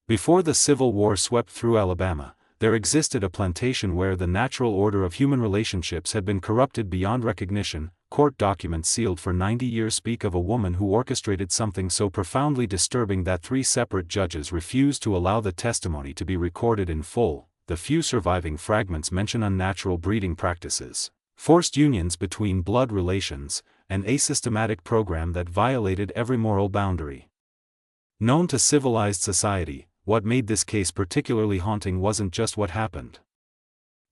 Before the Civil War swept through Alabama, there existed a plantation where the natural order of human relationships had been corrupted beyond recognition. Court documents sealed for 90 years speak of a woman who orchestrated something so profoundly disturbing that 3 separate judges refused to allow the testimony to be recorded in full. The few surviving fragments mention unnatural breeding practices, forced unions between blood relations, and a systematic program that violated every moral boundary known to civilized society. What made this case particularly haunting wasn't just what happened.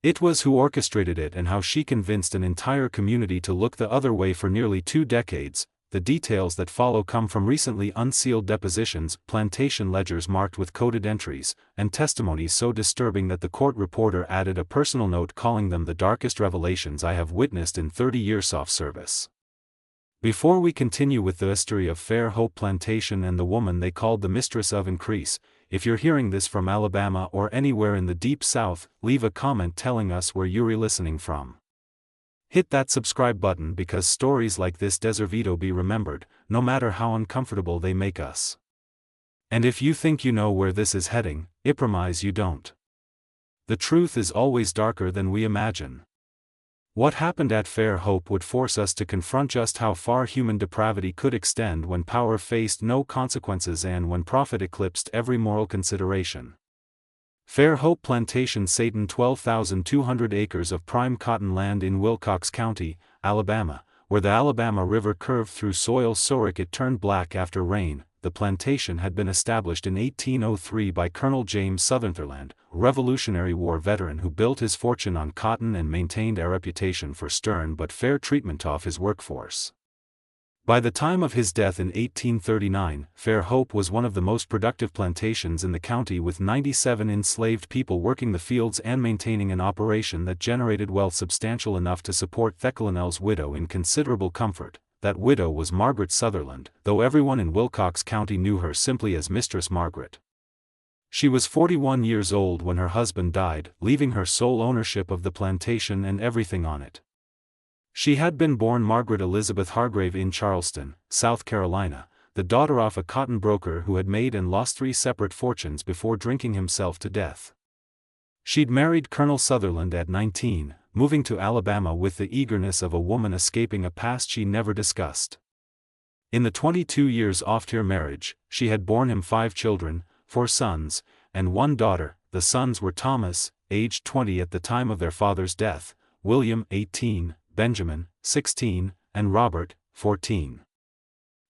It was who orchestrated it and how she convinced an entire community to look the other way for nearly 2 decades. The details that follow come from recently unsealed depositions, plantation ledgers marked with coded entries, and testimonies so disturbing that the court reporter added a personal note calling them the darkest revelations I have witnessed in 30 years of service. Before we continue with the history of Fair Hope Plantation and the woman they called the Mistress of Increase, if you're hearing this from Alabama or anywhere in the Deep South, leave a comment telling us where you're listening from. Hit that subscribe button because stories like this deserve be remembered, no matter how uncomfortable they make us. And if you think you know where this is heading, I promise you don't. The truth is always darker than we imagine. What happened at Fair Hope would force us to confront just how far human depravity could extend when power faced no consequences and when profit eclipsed every moral consideration. Fair Hope Plantation Satan 12,200 acres of prime cotton land in Wilcox County, Alabama, where the Alabama River curved through soil so rich it turned black after rain. The plantation had been established in 1803 by Colonel James Sutherland, a Revolutionary War veteran who built his fortune on cotton and maintained a reputation for stern but fair treatment of his workforce. By the time of his death in 1839, Fair Hope was one of the most productive plantations in the county with 97 enslaved people working the fields and maintaining an operation that generated wealth substantial enough to support Theclinell's widow in considerable comfort. That widow was Margaret Sutherland, though everyone in Wilcox County knew her simply as Mistress Margaret. She was 41 years old when her husband died, leaving her sole ownership of the plantation and everything on it. She had been born Margaret Elizabeth Hargrave in Charleston, South Carolina, the daughter of a cotton broker who had made and lost 3 separate fortunes before drinking himself to death. She'd married Colonel Sutherland at 19, moving to Alabama with the eagerness of a woman escaping a past she never discussed. In the 22 years after marriage, she had borne him 5 children, 4 sons, and 1 daughter. The sons were Thomas, aged 20 at the time of their father's death, William, 18, Benjamin, 16, and Robert, 14.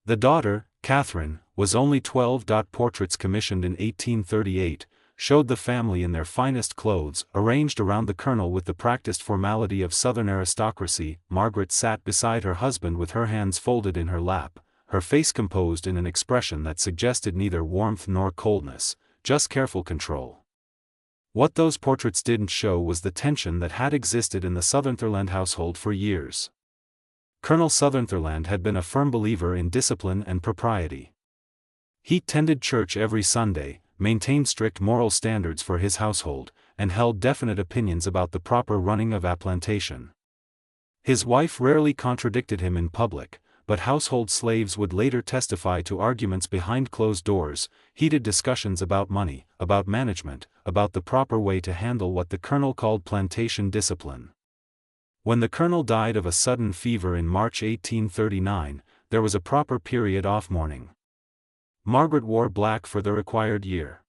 The daughter, Catherine, was only 12. Portraits commissioned in 1838, showed the family in their finest clothes, arranged around the colonel with the practiced formality of Southern aristocracy. Margaret sat beside her husband with her hands folded in her lap, her face composed in an expression that suggested neither warmth nor coldness, just careful control. What those portraits didn't show was the tension that had existed in the Sutherland household for years. Colonel Sutherland had been a firm believer in discipline and propriety. He tended church every Sunday, maintained strict moral standards for his household, and held definite opinions about the proper running of a plantation. His wife rarely contradicted him in public, but household slaves would later testify to arguments behind closed doors, heated discussions about money, about management, about the proper way to handle what the colonel called plantation discipline. When the colonel died of a sudden fever in March 1839, there was a proper period of mourning. Margaret wore black for the required year.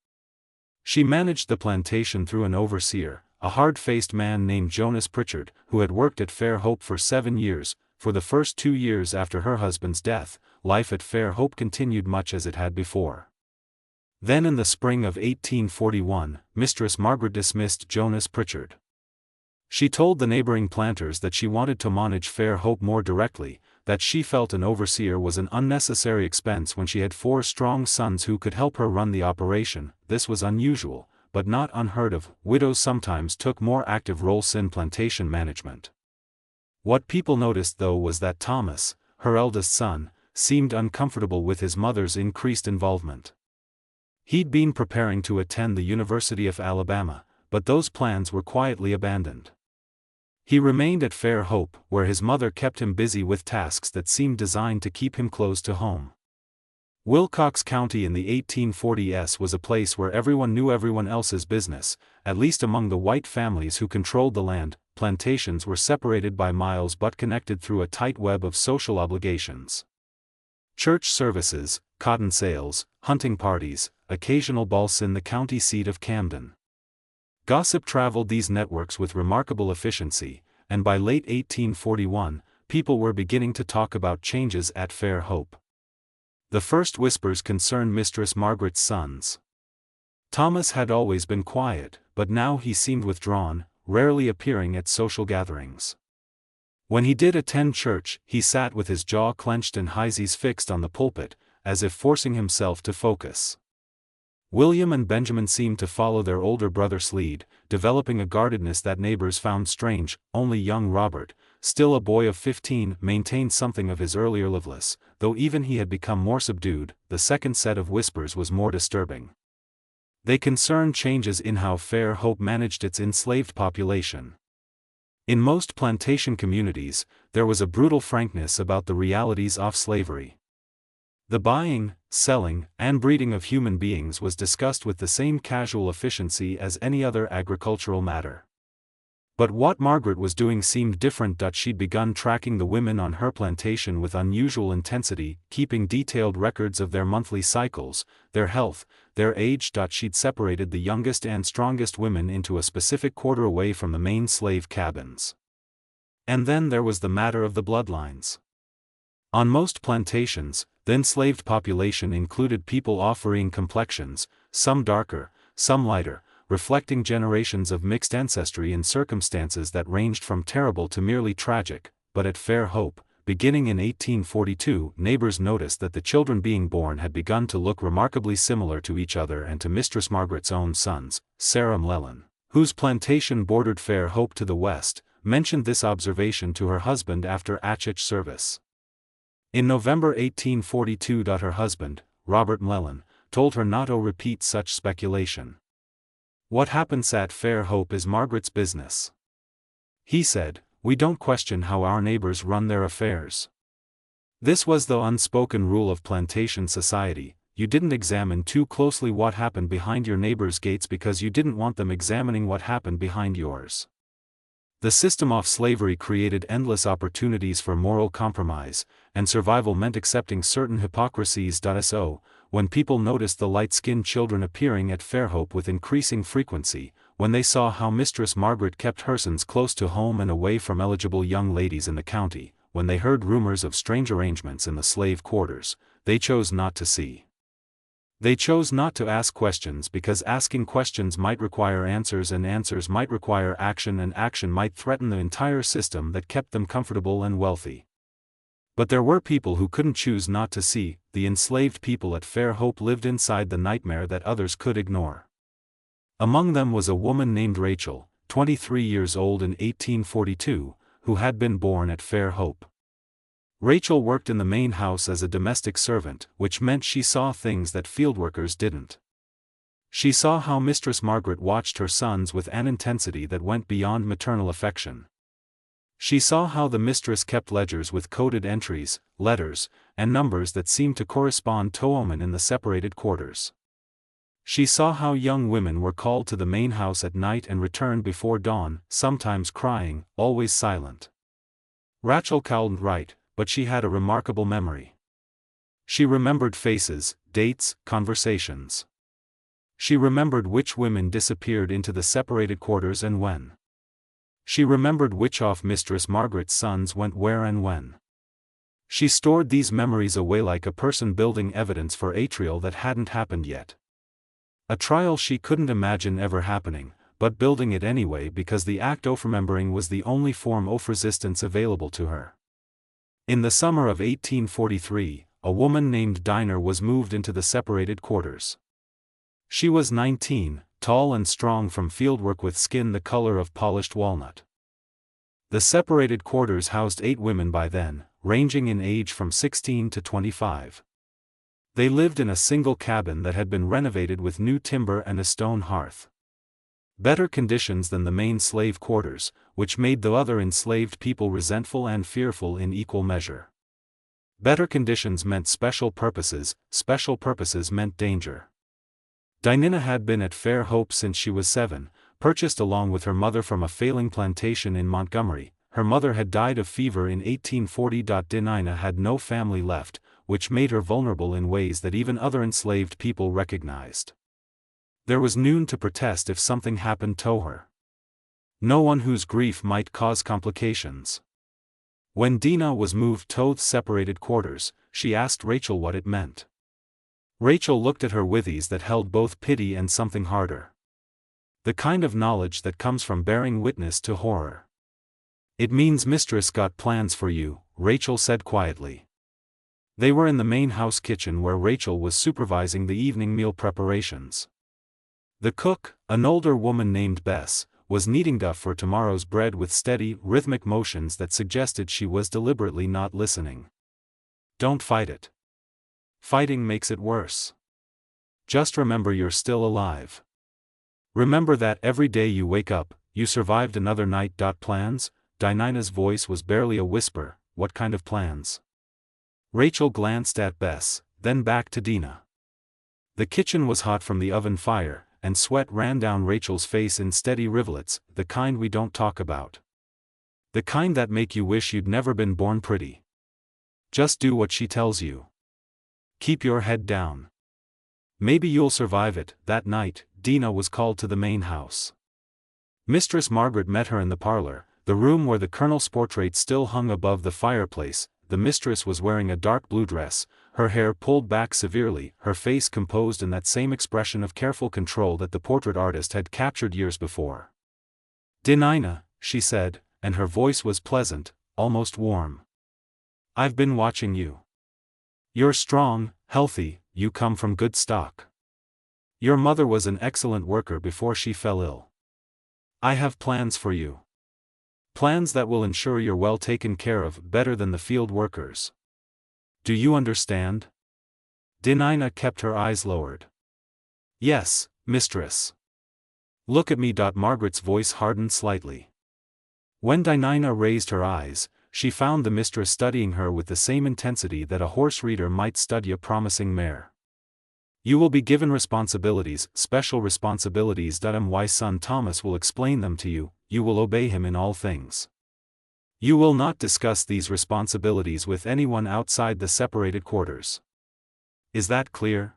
She managed the plantation through an overseer, a hard-faced man named Jonas Pritchard, who had worked at Fair Hope for 7 years. For the first 2 years after her husband's death, life at Fair Hope continued much as it had before. Then in the spring of 1841, Mistress Margaret dismissed Jonas Pritchard. She told the neighboring planters that she wanted to manage Fair Hope more directly, that she felt an overseer was an unnecessary expense when she had 4 strong sons who could help her run the operation. This was unusual, but not unheard of. Widows sometimes took more active roles in plantation management. What people noticed though was that Thomas, her eldest son, seemed uncomfortable with his mother's increased involvement. He'd been preparing to attend the University of Alabama, but those plans were quietly abandoned. He remained at Fair Hope, where his mother kept him busy with tasks that seemed designed to keep him close to home. Wilcox County in the 1840s was a place where everyone knew everyone else's business, at least among the white families who controlled the land. Plantations were separated by miles but connected through a tight web of social obligations. Church services, cotton sales, hunting parties, occasional balls in the county seat of Camden. Gossip traveled these networks with remarkable efficiency, and by late 1841, people were beginning to talk about changes at Fair Hope. The first whispers concerned Mistress Margaret's sons. Thomas had always been quiet, but now he seemed withdrawn, rarely appearing at social gatherings. When he did attend church, he sat with his jaw clenched and eyes fixed on the pulpit, as if forcing himself to focus. William and Benjamin seemed to follow their older brother's lead, developing a guardedness that neighbors found strange. Only young Robert, still a boy of 15, maintained something of his earlier liveliness, though even he had become more subdued. The second set of whispers was more disturbing. They concerned changes in how Fair Hope managed its enslaved population. In most plantation communities, there was a brutal frankness about the realities of slavery. The buying, selling, and breeding of human beings was discussed with the same casual efficiency as any other agricultural matter. But what Margaret was doing seemed different. She'd begun tracking the women on her plantation with unusual intensity, keeping detailed records of their monthly cycles, their health, their age. She'd separated the youngest and strongest women into a specific quarter away from the main slave cabins. And then there was the matter of the bloodlines. On most plantations, the enslaved population included people of varying complexions, some darker, some lighter, reflecting generations of mixed ancestry in circumstances that ranged from terrible to merely tragic. But at Fair Hope, beginning in 1842, neighbors noticed that the children being born had begun to look remarkably similar to each other and to Mistress Margaret's own sons. Sarah Mlellan, whose plantation bordered Fair Hope to the west, mentioned this observation to her husband after Atchich service. In November 1842, her husband, Robert Mlellan, told her not to repeat such speculation. What happens at Fair Hope is Margaret's business. He said, we don't question how our neighbors run their affairs. This was the unspoken rule of plantation society. You didn't examine too closely what happened behind your neighbor's gates because you didn't want them examining what happened behind yours. The system of slavery created endless opportunities for moral compromise, and survival meant accepting certain hypocrisies. So, when people noticed the light-skinned children appearing at Fair Hope with increasing frequency, when they saw how Mistress Margaret kept her sons close to home and away from eligible young ladies in the county, when they heard rumors of strange arrangements in the slave quarters, they chose not to see. They chose not to ask questions because asking questions might require answers and answers might require action and action might threaten the entire system that kept them comfortable and wealthy. But there were people who couldn't choose not to see. The enslaved people at Fair Hope lived inside the nightmare that others could ignore. Among them was a woman named Rachel, 23 years old in 1842, who had been born at Fair Hope. Rachel worked in the main house as a domestic servant, which meant she saw things that fieldworkers didn't. She saw how Mistress Margaret watched her sons with an intensity that went beyond maternal affection. She saw how the mistress kept ledgers with coded entries, letters, and numbers that seemed to correspond to women in the separated quarters. She saw how young women were called to the main house at night and returned before dawn, sometimes crying, always silent. Rachel couldn't write, but she had a remarkable memory. She remembered faces, dates, conversations. She remembered which women disappeared into the separated quarters and when. She remembered which of Mistress Margaret's sons went where and when. She stored these memories away like a person building evidence for a trial that hadn't happened yet. A trial she couldn't imagine ever happening, but building it anyway because the act of remembering was the only form of resistance available to her. In the summer of 1843, a woman named Dinah was moved into the separated quarters. She was 19, tall and strong from fieldwork with skin the color of polished walnut. The separated quarters housed 8 women by then, ranging in age from 16 to 25. They lived in a single cabin that had been renovated with new timber and a stone hearth. Better conditions than the main slave quarters, which made the other enslaved people resentful and fearful in equal measure. Better conditions meant special purposes meant danger. Dinah had been at Fair Hope since she was 7, purchased along with her mother from a failing plantation in Montgomery. Her mother had died of fever in 1840. Dinah had no family left, which made her vulnerable in ways that even other enslaved people recognized. There was noon to protest if something happened to her. No one whose grief might cause complications. When Dinah was moved to separated quarters, she asked Rachel what it meant. Rachel looked at her with eyes that held both pity and something harder. The kind of knowledge that comes from bearing witness to horror. "It means Mistress got plans for you," Rachel said quietly. They were in the main house kitchen where Rachel was supervising the evening meal preparations. The cook, an older woman named Bess, was kneading dough for tomorrow's bread with steady, rhythmic motions that suggested she was deliberately not listening. "Don't fight it. Fighting makes it worse. Just remember you're still alive. Remember that every day you wake up, you survived another night. Plans?" Dinah's voice was barely a whisper. "What kind of plans?" Rachel glanced at Bess, then back to Dinah. The kitchen was hot from the oven fire, and sweat ran down Rachel's face in steady rivulets, the kind we don't talk about. The kind that make you wish you'd never been born. Pretty. Just do what she tells you. Keep your head down. Maybe you'll survive it. That night, Dinah was called to the main house. Mistress Margaret met her in the parlor, the room where the Colonel's portrait still hung above the fireplace. The mistress was wearing a dark blue dress, her hair pulled back severely, her face composed in that same expression of careful control that the portrait artist had captured years before. "Dinah," she said, and her voice was pleasant, almost warm. "I've been watching you. You're strong, healthy, you come from good stock. Your mother was an excellent worker before she fell ill. I have plans for you. Plans that will ensure you're well taken care of, better than the field workers. Do you understand?" Dinah kept her eyes lowered. "Yes, Mistress." "Look at me." Margaret's voice hardened slightly. When Dinah raised her eyes, she found the mistress studying her with the same intensity that a horse reader might study a promising mare. "You will be given responsibilities, special responsibilities. My son Thomas will explain them to you. You will obey him in all things. You will not discuss these responsibilities with anyone outside the separated quarters. Is that clear?"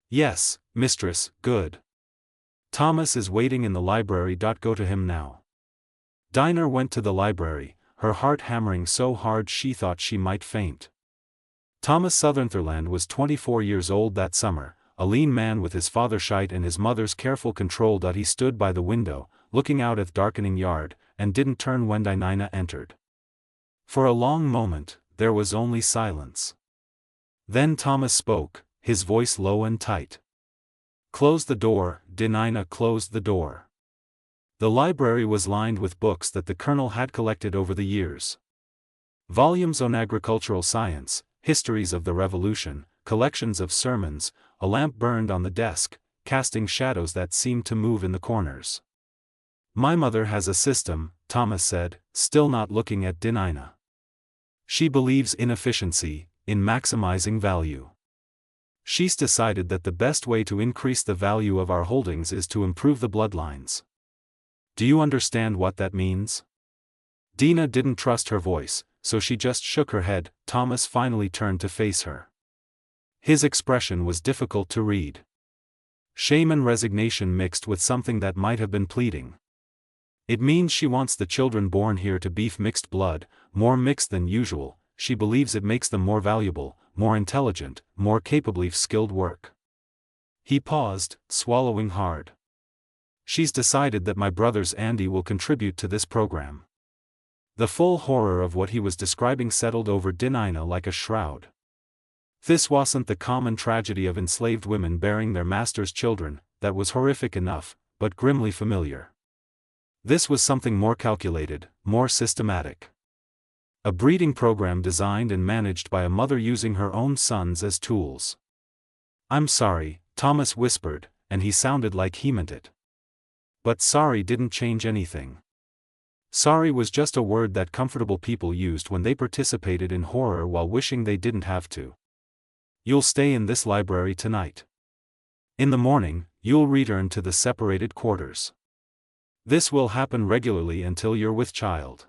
"Yes, Mistress." "Good. Thomas is waiting in the library. Go to him now." Dinah went to the library, her heart hammering so hard she thought she might faint. Thomas Sutherland was 24 years old that summer, a lean man with his father's shite and his mother's careful control. He stood by the window, looking out at the darkening yard, and didn't turn when Dinah entered. For a long moment, there was only silence. Then Thomas spoke, his voice low and tight. "Close the door." Dinah closed the door. The library was lined with books that the Colonel had collected over the years. Volumes on agricultural science, histories of the Revolution, collections of sermons. A lamp burned on the desk, casting shadows that seemed to move in the corners. "My mother has a system," Thomas said, still not looking at Dinah. "She believes in efficiency, in maximizing value. She's decided that the best way to increase the value of our holdings is to improve the bloodlines. Do you understand what that means?" Dinah didn't trust her voice, so she just shook her head. Thomas finally turned to face her. His expression was difficult to read. Shame and resignation mixed with something that might have been pleading. "It means she wants the children born here to beef mixed blood, more mixed than usual. She believes it makes them more valuable, more intelligent, more capable of skilled work." He paused, swallowing hard. "She's decided that my brother's Andy will contribute to this program." The full horror of what he was describing settled over Dinah like a shroud. This wasn't the common tragedy of enslaved women bearing their masters' children. That was horrific enough, but grimly familiar. This was something more calculated, more systematic. A breeding program designed and managed by a mother using her own sons as tools. "I'm sorry," Thomas whispered, and he sounded like he meant it. But sorry didn't change anything. Sorry was just a word that comfortable people used when they participated in horror while wishing they didn't have to. You'll stay in this library tonight. In the morning, you'll return to the separated quarters. This will happen regularly until you're with child.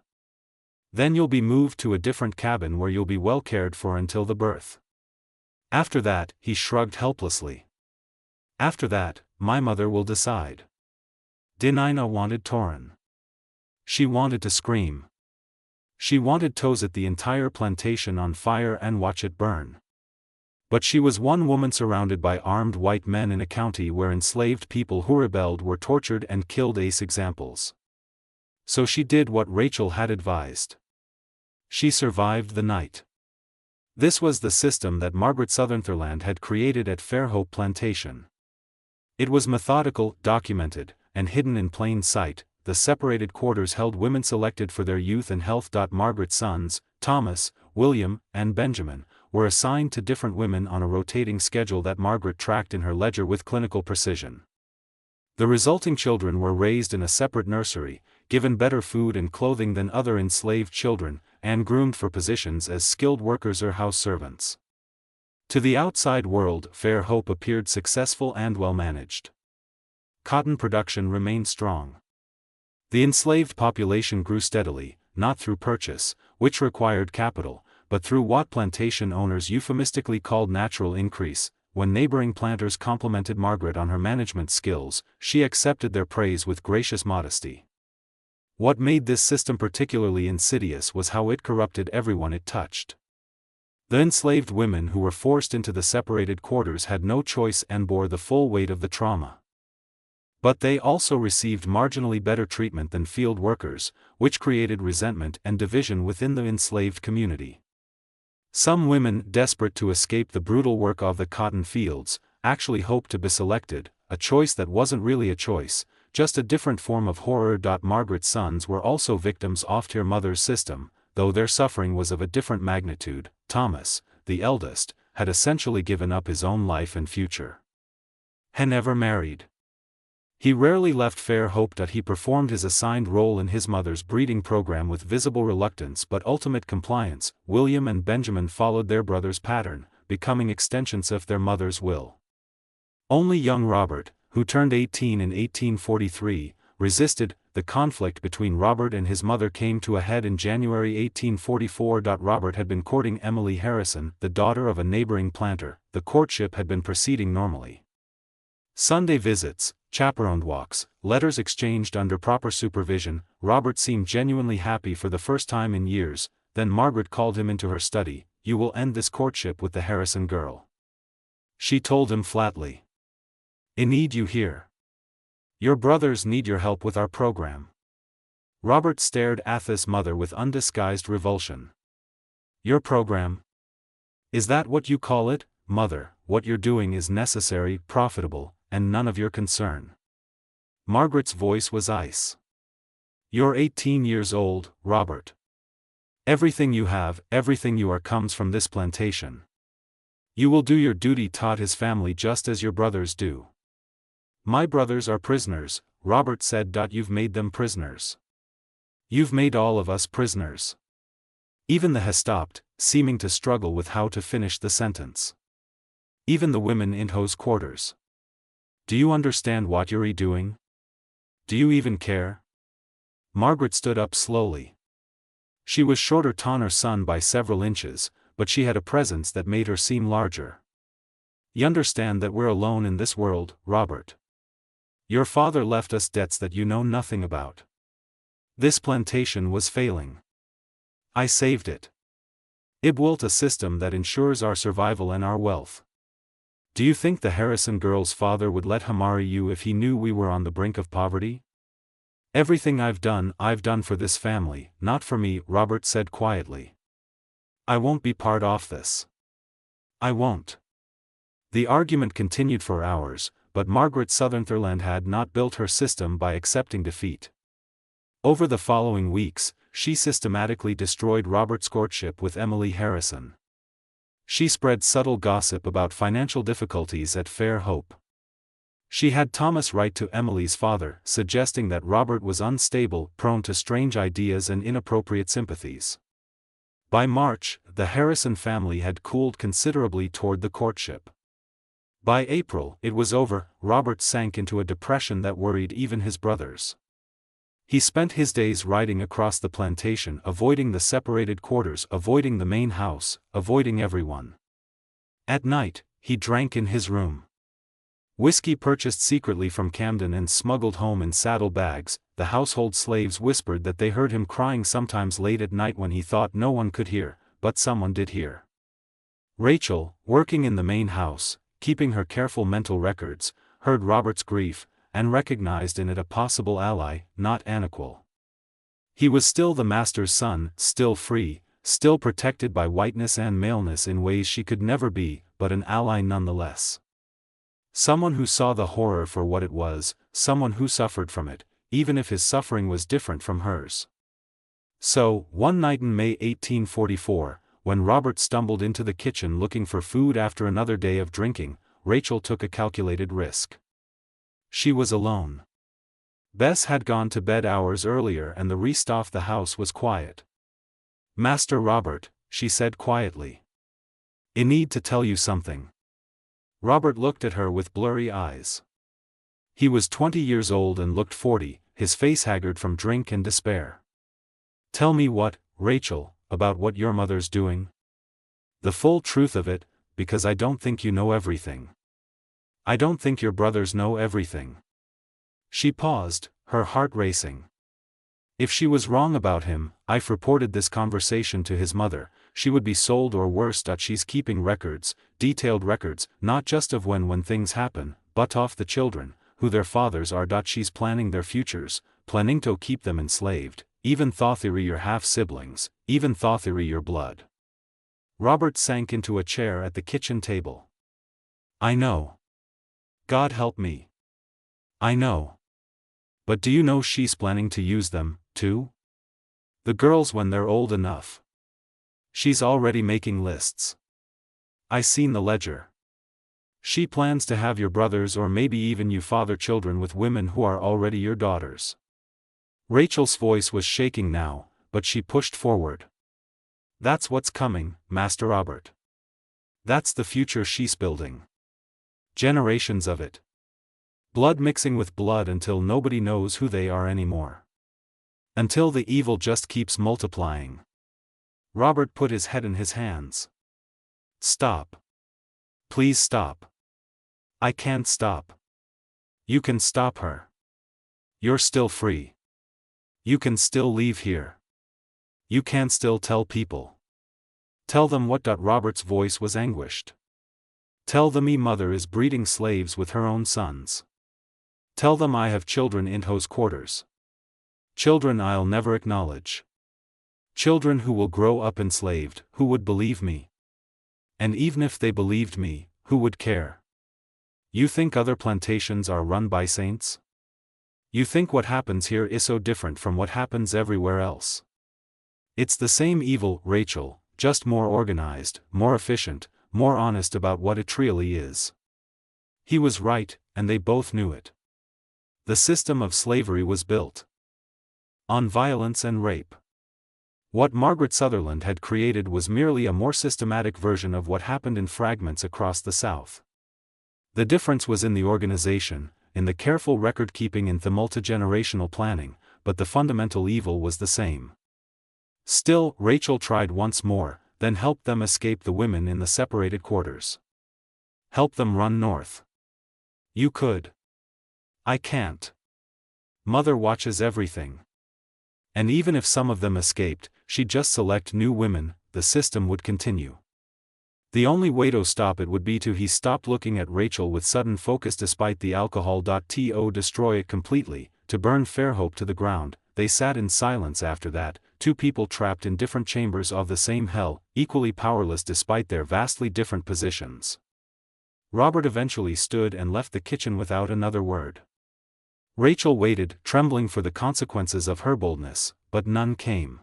Then you'll be moved to a different cabin where you'll be well cared for until the birth. After that, he shrugged helplessly. After that, my mother will decide. Dinina wanted Torin. She wanted to scream. She wanted to set the entire plantation on fire and watch it burn. But she was one woman surrounded by armed white men in a county where enslaved people who rebelled were tortured and killed as examples. So she did what Rachel had advised. She survived the night. This was the system that Margaret Sutherland had created at Fairhope Plantation. It was methodical, documented, and hidden in plain sight. The separated quarters held women selected for their youth and health. Margaret's sons, Thomas, William, and Benjamin, were assigned to different women on a rotating schedule that Margaret tracked in her ledger with clinical precision. The resulting children were raised in a separate nursery, given better food and clothing than other enslaved children, and groomed for positions as skilled workers or house servants. To the outside world, Fairhope appeared successful and well-managed. Cotton production remained strong. The enslaved population grew steadily, not through purchase, which required capital, but through what plantation owners euphemistically called natural increase. When neighboring planters complimented Margaret on her management skills, she accepted their praise with gracious modesty. What made this system particularly insidious was how it corrupted everyone it touched. The enslaved women who were forced into the separated quarters had no choice and bore the full weight of the trauma. But they also received marginally better treatment than field workers, which created resentment and division within the enslaved community. Some women, desperate to escape the brutal work of the cotton fields, actually hoped to be selected, a choice that wasn't really a choice, just a different form of horror. Margaret's sons were also victims of her mother's system, though their suffering was of a different magnitude. Thomas, the eldest, had essentially given up his own life and future. He never married. He rarely left Fairhope. He performed his assigned role in his mother's breeding program with visible reluctance but ultimate compliance. William and Benjamin followed their brother's pattern, becoming extensions of their mother's will. Only young Robert, who turned 18 in 1843, resisted. The conflict between Robert and his mother came to a head in January 1844. Robert had been courting Emily Harrison, the daughter of a neighboring planter. The courtship had been proceeding normally. Sunday visits, chaperoned walks, letters exchanged under proper supervision. Robert seemed genuinely happy for the first time in years. Then Margaret called him into her study. "You will end this courtship with the Harrison girl," she told him flatly. "I need you here. Your brothers need your help with our program." Robert stared at his mother with undisguised revulsion. "Your program? Is that what you call it, Mother? What you're doing is necessary, profitable, and none of your concern." Margaret's voice was ice. "You're 18 years old, Robert. Everything you have, everything you are comes from this plantation. You will do your duty toward his family just as your brothers do." "My brothers are prisoners," Robert said. "You've made them prisoners. You've made all of us prisoners." Even he stopped, seeming to struggle with how to finish the sentence. "Even the women in those quarters. Do you understand what you're doing? Do you even care?" Margaret stood up slowly. She was shorter than her son by several inches, but she had a presence that made her seem larger. "You understand that we're alone in this world, Robert. Your father left us debts that you know nothing about. This plantation was failing. I saved it. I built a system that ensures our survival and our wealth. Do you think the Harrison girl's father would let him marry you if he knew we were on the brink of poverty? Everything I've done for this family, not for me," Robert said quietly. "I won't be part of this. I won't." The argument continued for hours, but Margaret Sutherland had not built her system by accepting defeat. Over the following weeks, she systematically destroyed Robert's courtship with Emily Harrison. She spread subtle gossip about financial difficulties at Fairhope. She had Thomas write to Emily's father, suggesting that Robert was unstable, prone to strange ideas and inappropriate sympathies. By March, the Harrison family had cooled considerably toward the courtship. By April, it was over. Robert sank into a depression that worried even his brothers. He spent his days riding across the plantation, avoiding the separated quarters, avoiding the main house, avoiding everyone. At night, he drank in his room. Whiskey purchased secretly from Camden and smuggled home in saddlebags. The household slaves whispered that they heard him crying sometimes late at night when he thought no one could hear, but someone did hear. Rachel, working in the main house, keeping her careful mental records, heard Robert's grief, and recognized in it a possible ally, not an equal. He was still the master's son, still free, still protected by whiteness and maleness in ways she could never be, but an ally nonetheless. Someone who saw the horror for what it was, someone who suffered from it, even if his suffering was different from hers. So, one night in May 1844, when Robert stumbled into the kitchen looking for food after another day of drinking, Rachel took a calculated risk. She was alone. Bess had gone to bed hours earlier and the rest of the house was quiet. "Master Robert," she said quietly. "I need to tell you something." Robert looked at her with blurry eyes. He was 20 years old and looked 40, his face haggard from drink and despair. "Tell me what, Rachel, about what your mother's doing? The full truth of it, because I don't think you know everything. I don't think your brothers know everything." She paused, her heart racing. If she was wrong about him, I've reported this conversation to his mother, she would be sold or worse. She's keeping records, detailed records, not just of when things happen, but of the children, who their fathers are. She's planning their futures, planning to keep them enslaved, even though your half-siblings, even though your blood. Robert sank into a chair at the kitchen table. "I know. God help me. I know. But do you know she's planning to use them, too? The girls when they're old enough. She's already making lists. I seen the ledger. She plans to have your brothers or maybe even you father children with women who are already your daughters." Rachel's voice was shaking now, but she pushed forward. "That's what's coming, Master Robert. That's the future she's building. Generations of it. Blood mixing with blood until nobody knows who they are anymore. Until the evil just keeps multiplying." Robert put his head in his hands. "Stop. Please stop. I can't stop. You can stop her. You're still free. You can still leave here. You can still tell people. Tell them what." Robert's voice was anguished. "Tell them me mother is breeding slaves with her own sons. Tell them I have children in those quarters. Children I'll never acknowledge. Children who will grow up enslaved, who would believe me. And even if they believed me, who would care? You think other plantations are run by saints? You think what happens here is so different from what happens everywhere else? It's the same evil, Rachel, just more organized, more efficient, more honest about what it really is." He was right, and they both knew it. The system of slavery was built on violence and rape. What Margaret Sutherland had created was merely a more systematic version of what happened in fragments across the South. The difference was in the organization, in the careful record-keeping and the multi-generational planning, but the fundamental evil was the same. Still, Rachel tried once more, then helped them escape the women in the separated quarters. Help them run north. You could. I can't. Mother watches everything. And even if some of them escaped, she'd just select new women, the system would continue. The only way to stop it would be to he stopped looking at Rachel with sudden focus despite the alcohol. To destroy it completely, to burn Fairhope to the ground. They sat in silence after that, two people trapped in different chambers of the same hell, equally powerless despite their vastly different positions. Robert eventually stood and left the kitchen without another word. Rachel waited, trembling for the consequences of her boldness, but none came.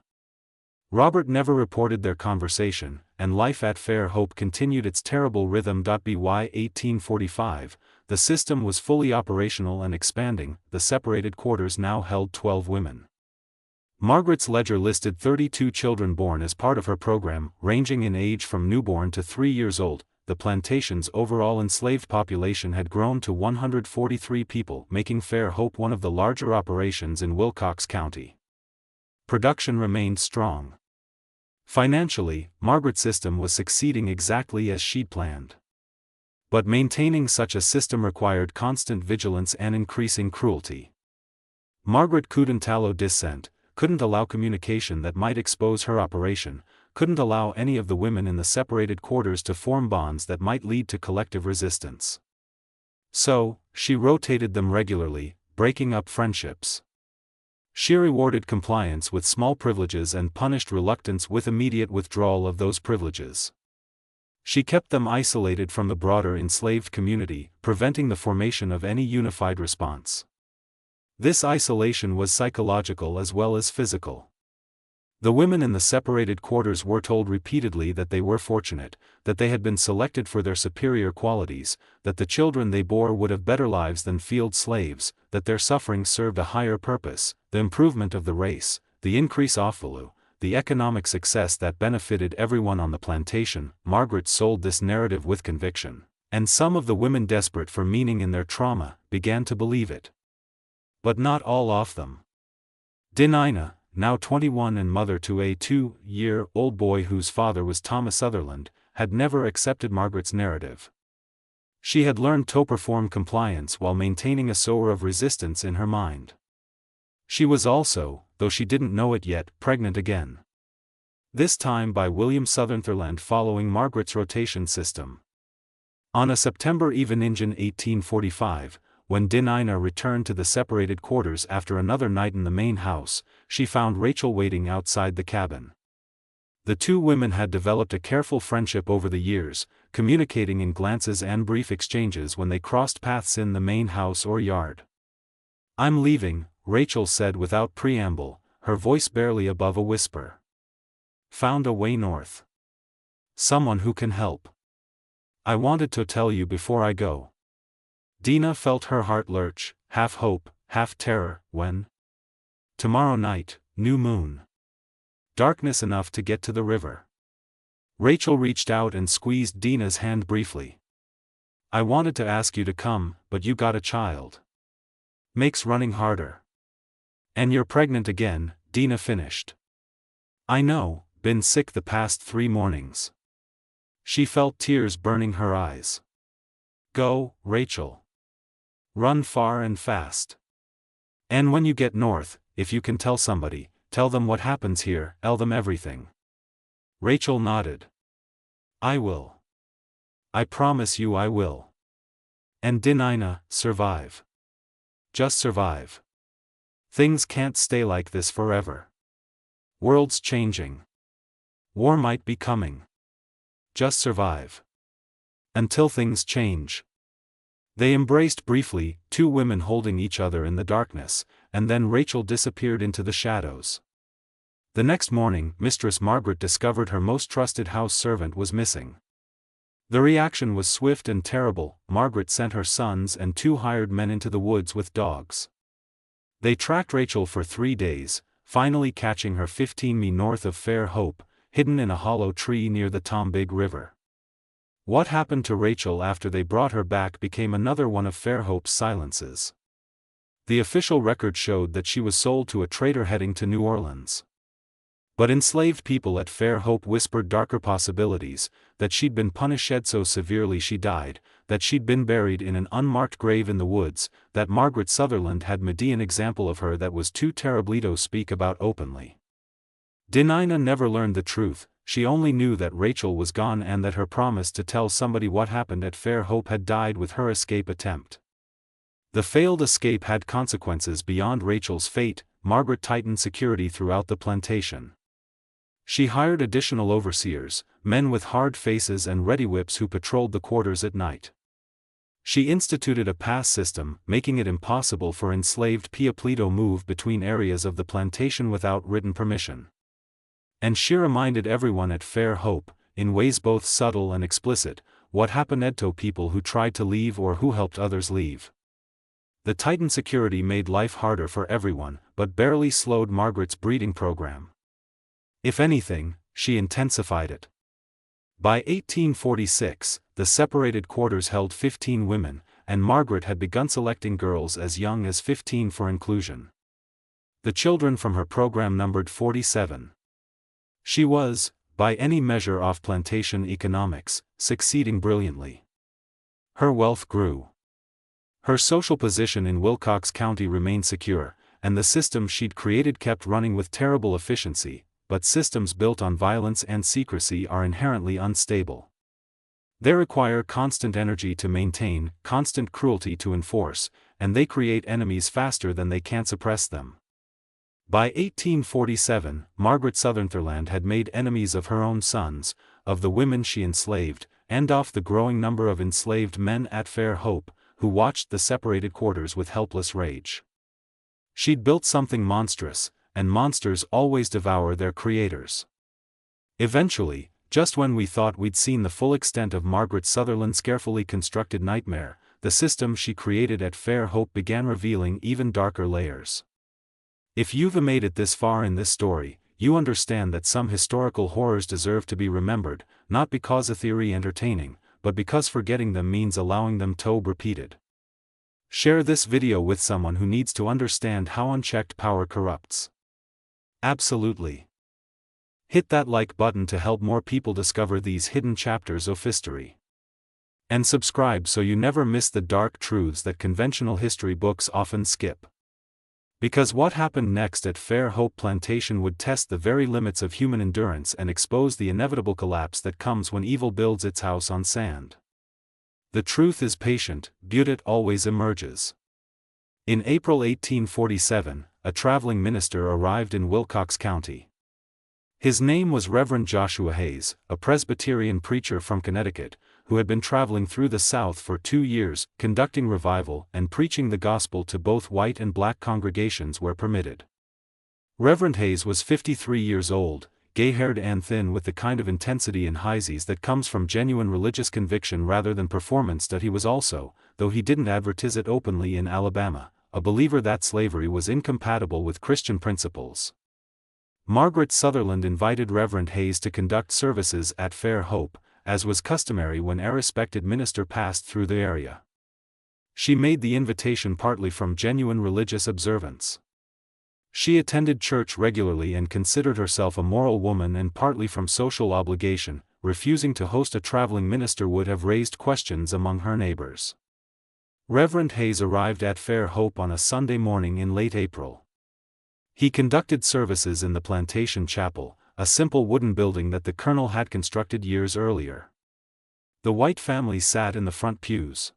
Robert never reported their conversation, and life at Fairhope continued its terrible rhythm. By 1845, the system was fully operational and expanding. The separated quarters now held 12 women. Margaret's ledger listed 32 children born as part of her program, ranging in age from newborn to 3 years old. The plantation's overall enslaved population had grown to 143 people, making Fairhope one of the larger operations in Wilcox County. Production remained strong. Financially, Margaret's system was succeeding exactly as she'd planned. But maintaining such a system required constant vigilance and increasing cruelty. Margaret couldn't allow dissent, couldn't allow communication that might expose her operation, couldn't allow any of the women in the separated quarters to form bonds that might lead to collective resistance. So, she rotated them regularly, breaking up friendships. She rewarded compliance with small privileges and punished reluctance with immediate withdrawal of those privileges. She kept them isolated from the broader enslaved community, preventing the formation of any unified response. This isolation was psychological as well as physical. The women in the separated quarters were told repeatedly that they were fortunate, that they had been selected for their superior qualities, that the children they bore would have better lives than field slaves, that their suffering served a higher purpose, the improvement of the race, the increase of value, the economic success that benefited everyone on the plantation. Margaret sold this narrative with conviction, and some of the women, desperate for meaning in their trauma, began to believe it. But not all of them. Dinah, now 21 and mother to a 2-year-old boy whose father was Thomas Sutherland, had never accepted Margaret's narrative. She had learned to perform compliance while maintaining a soar of resistance in her mind. She was also, though she didn't know it yet, pregnant again. This time by William Sutherland, following Margaret's rotation system. On a September even in 1845, when Dinah returned to the separated quarters after another night in the main house, she found Rachel waiting outside the cabin. The two women had developed a careful friendship over the years, communicating in glances and brief exchanges when they crossed paths in the main house or yard. "I'm leaving," Rachel said without preamble, her voice barely above a whisper. "Found a way north. Someone who can help. I wanted to tell you before I go." Dinah felt her heart lurch, half hope, half terror. "When?" "Tomorrow night, new moon. Darkness enough to get to the river." Rachel reached out and squeezed Dinah's hand briefly. "I wanted to ask you to come, but you got a child. Makes running harder. And you're pregnant again," Dinah finished. "I know, been sick the past 3 mornings." She felt tears burning her eyes. "Go, Rachel. Run far and fast. And when you get north, if you can tell somebody, tell them what happens here, tell them everything." Rachel nodded. "I will. I promise you I will. And Dinah, survive. Just survive. Things can't stay like this forever. World's changing. War might be coming. Just survive. Until things change." They embraced briefly, 2 women holding each other in the darkness, and then Rachel disappeared into the shadows. The next morning, Mistress Margaret discovered her most trusted house servant was missing. The reaction was swift and terrible. Margaret sent her sons and 2 hired men into the woods with dogs. They tracked Rachel for 3 days, finally catching her 15 mi north of Fairhope, hidden in a hollow tree near the Tombigbee River. What happened to Rachel after they brought her back became another one of Fairhope's silences. The official record showed that she was sold to a trader heading to New Orleans. But enslaved people at Fairhope whispered darker possibilities, that she'd been punished so severely she died, that she'd been buried in an unmarked grave in the woods, that Margaret Sutherland had made an example of her that was too terrible to speak about openly. Dinah never learned the truth. She only knew that Rachel was gone and that her promise to tell somebody what happened at Fairhope had died with her escape attempt. The failed escape had consequences beyond Rachel's fate. Margaret tightened security throughout the plantation. She hired additional overseers, men with hard faces and ready whips who patrolled the quarters at night. She instituted a pass system, making it impossible for enslaved people to move between areas of the plantation without written permission. And she reminded everyone at Fairhope, in ways both subtle and explicit, what happened to people who tried to leave or who helped others leave. The tightened security made life harder for everyone, but barely slowed Margaret's breeding program. If anything, she intensified it. By 1846, the separated quarters held 15 women, and Margaret had begun selecting girls as young as 15 for inclusion. The children from her program numbered 47. She was, by any measure of plantation economics, succeeding brilliantly. Her wealth grew. Her social position in Wilcox County remained secure, and the system she'd created kept running with terrible efficiency, but systems built on violence and secrecy are inherently unstable. They require constant energy to maintain, constant cruelty to enforce, and they create enemies faster than they can suppress them. By 1847, Margaret Sutherland had made enemies of her own sons, of the women she enslaved, and of the growing number of enslaved men at Fair Hope, who watched the separated quarters with helpless rage. She'd built something monstrous, and monsters always devour their creators. Eventually, just when we thought we'd seen the full extent of Margaret Sutherland's carefully constructed nightmare, the system she created at Fair Hope began revealing even darker layers. If you've made it this far in this story, you understand that some historical horrors deserve to be remembered, not because they're entertaining, but because forgetting them means allowing them to be repeated. Share this video with someone who needs to understand how unchecked power corrupts. Absolutely. Hit that like button to help more people discover these hidden chapters of history. And subscribe so you never miss the dark truths that conventional history books often skip. Because what happened next at Fair Hope Plantation would test the very limits of human endurance and expose the inevitable collapse that comes when evil builds its house on sand. The truth is patient, beauty always emerges. In April 1847, a traveling minister arrived in Wilcox County. His name was Reverend Joshua Hayes, a Presbyterian preacher from Connecticut, who had been traveling through the South for 2 years, conducting revival and preaching the gospel to both white and black congregations where permitted. Reverend Hayes was 53 years old, gay-haired and thin, with the kind of intensity and highs that comes from genuine religious conviction rather than performance. That he was also, though he didn't advertise it openly in Alabama, a believer that slavery was incompatible with Christian principles. Margaret Sutherland invited Reverend Hayes to conduct services at Fair Hope, as was customary when a respected minister passed through the area. She made the invitation partly from genuine religious observance. She attended church regularly and considered herself a moral woman, and partly from social obligation. Refusing to host a traveling minister would have raised questions among her neighbors. Reverend Hayes arrived at Fair Hope on a Sunday morning in late April. He conducted services in the Plantation Chapel, a simple wooden building that the colonel had constructed years earlier. The white family sat in the front pews.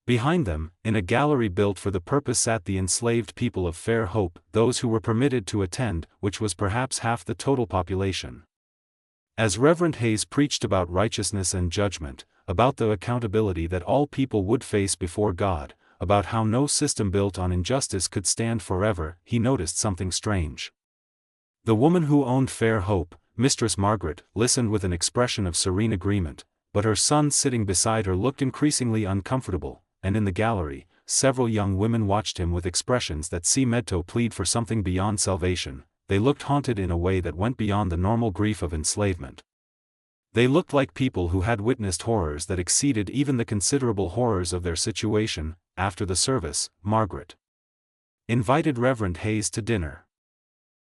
Behind them, in a gallery built for the purpose, sat the enslaved people of Fair Hope, those who were permitted to attend, which was perhaps half the total population. As Reverend Hayes preached about righteousness and judgment, about the accountability that all people would face before God, about how no system built on injustice could stand forever, he noticed something strange. The woman who owned Fair Hope, Mistress Margaret, listened with an expression of serene agreement, but her son sitting beside her looked increasingly uncomfortable, and in the gallery, several young women watched him with expressions that seemed to plead for something beyond salvation. They looked haunted in a way that went beyond the normal grief of enslavement. They looked like people who had witnessed horrors that exceeded even the considerable horrors of their situation. After the service, Margaret invited Reverend Hayes to dinner.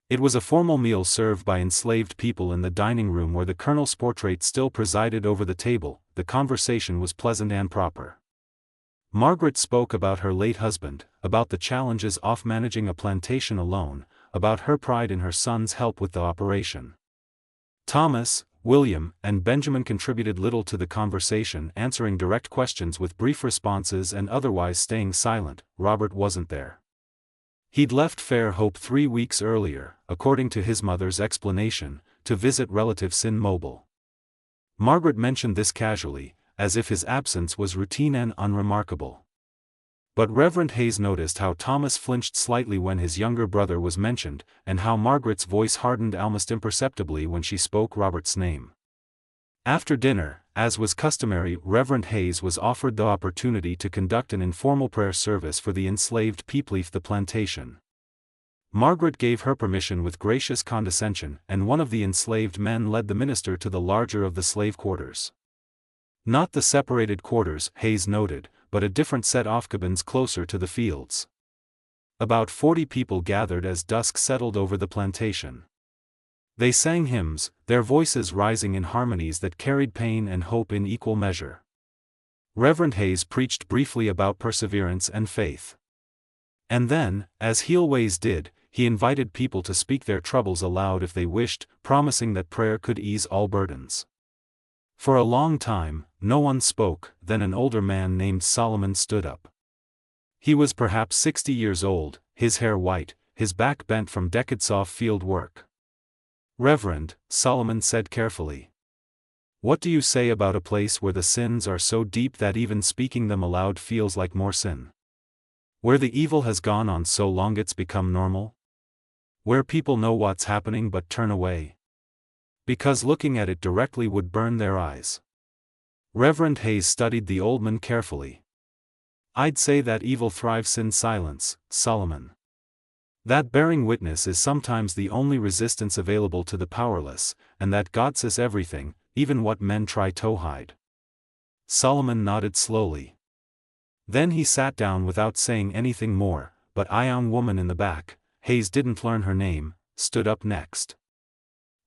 It was a formal meal served by enslaved people in the dining room where the colonel's portrait still presided over the table. The conversation was pleasant and proper. Margaret spoke about her late husband, about the challenges of managing a plantation alone, about her pride in her son's help with the operation. Thomas, William, and Benjamin contributed little to the conversation, answering direct questions with brief responses and otherwise staying silent. Robert wasn't there. He'd left Fair Hope 3 weeks earlier, according to his mother's explanation, to visit relatives in Mobile. Margaret mentioned this casually, as if his absence was routine and unremarkable. But Reverend Hayes noticed how Thomas flinched slightly when his younger brother was mentioned, and how Margaret's voice hardened almost imperceptibly when she spoke Robert's name. After dinner, as was customary, Reverend Hayes was offered the opportunity to conduct an informal prayer service for the enslaved people of the plantation. Margaret gave her permission with gracious condescension, and one of the enslaved men led the minister to the larger of the slave quarters. Not the separated quarters, Hayes noted, but a different set of cabins closer to the fields. About 40 people gathered as dusk settled over the plantation. They sang hymns, their voices rising in harmonies that carried pain and hope in equal measure. Reverend Hayes preached briefly about perseverance and faith. And then, as he always did, he invited people to speak their troubles aloud if they wished, promising that prayer could ease all burdens. For a long time, no one spoke. Then an older man named Solomon stood up. He was perhaps 60 years old, his hair white, his back bent from decades of field work. "Reverend," Solomon said carefully, "what do you say about a place where the sins are so deep that even speaking them aloud feels like more sin? Where the evil has gone on so long it's become normal? Where people know what's happening but turn away? Because looking at it directly would burn their eyes." Reverend Hayes studied the old man carefully. "I'd say that evil thrives in silence, Solomon. That bearing witness is sometimes the only resistance available to the powerless, and that God says everything, even what men try to hide." Solomon nodded slowly. Then he sat down without saying anything more, but a young woman in the back, Hayes didn't learn her name, stood up next.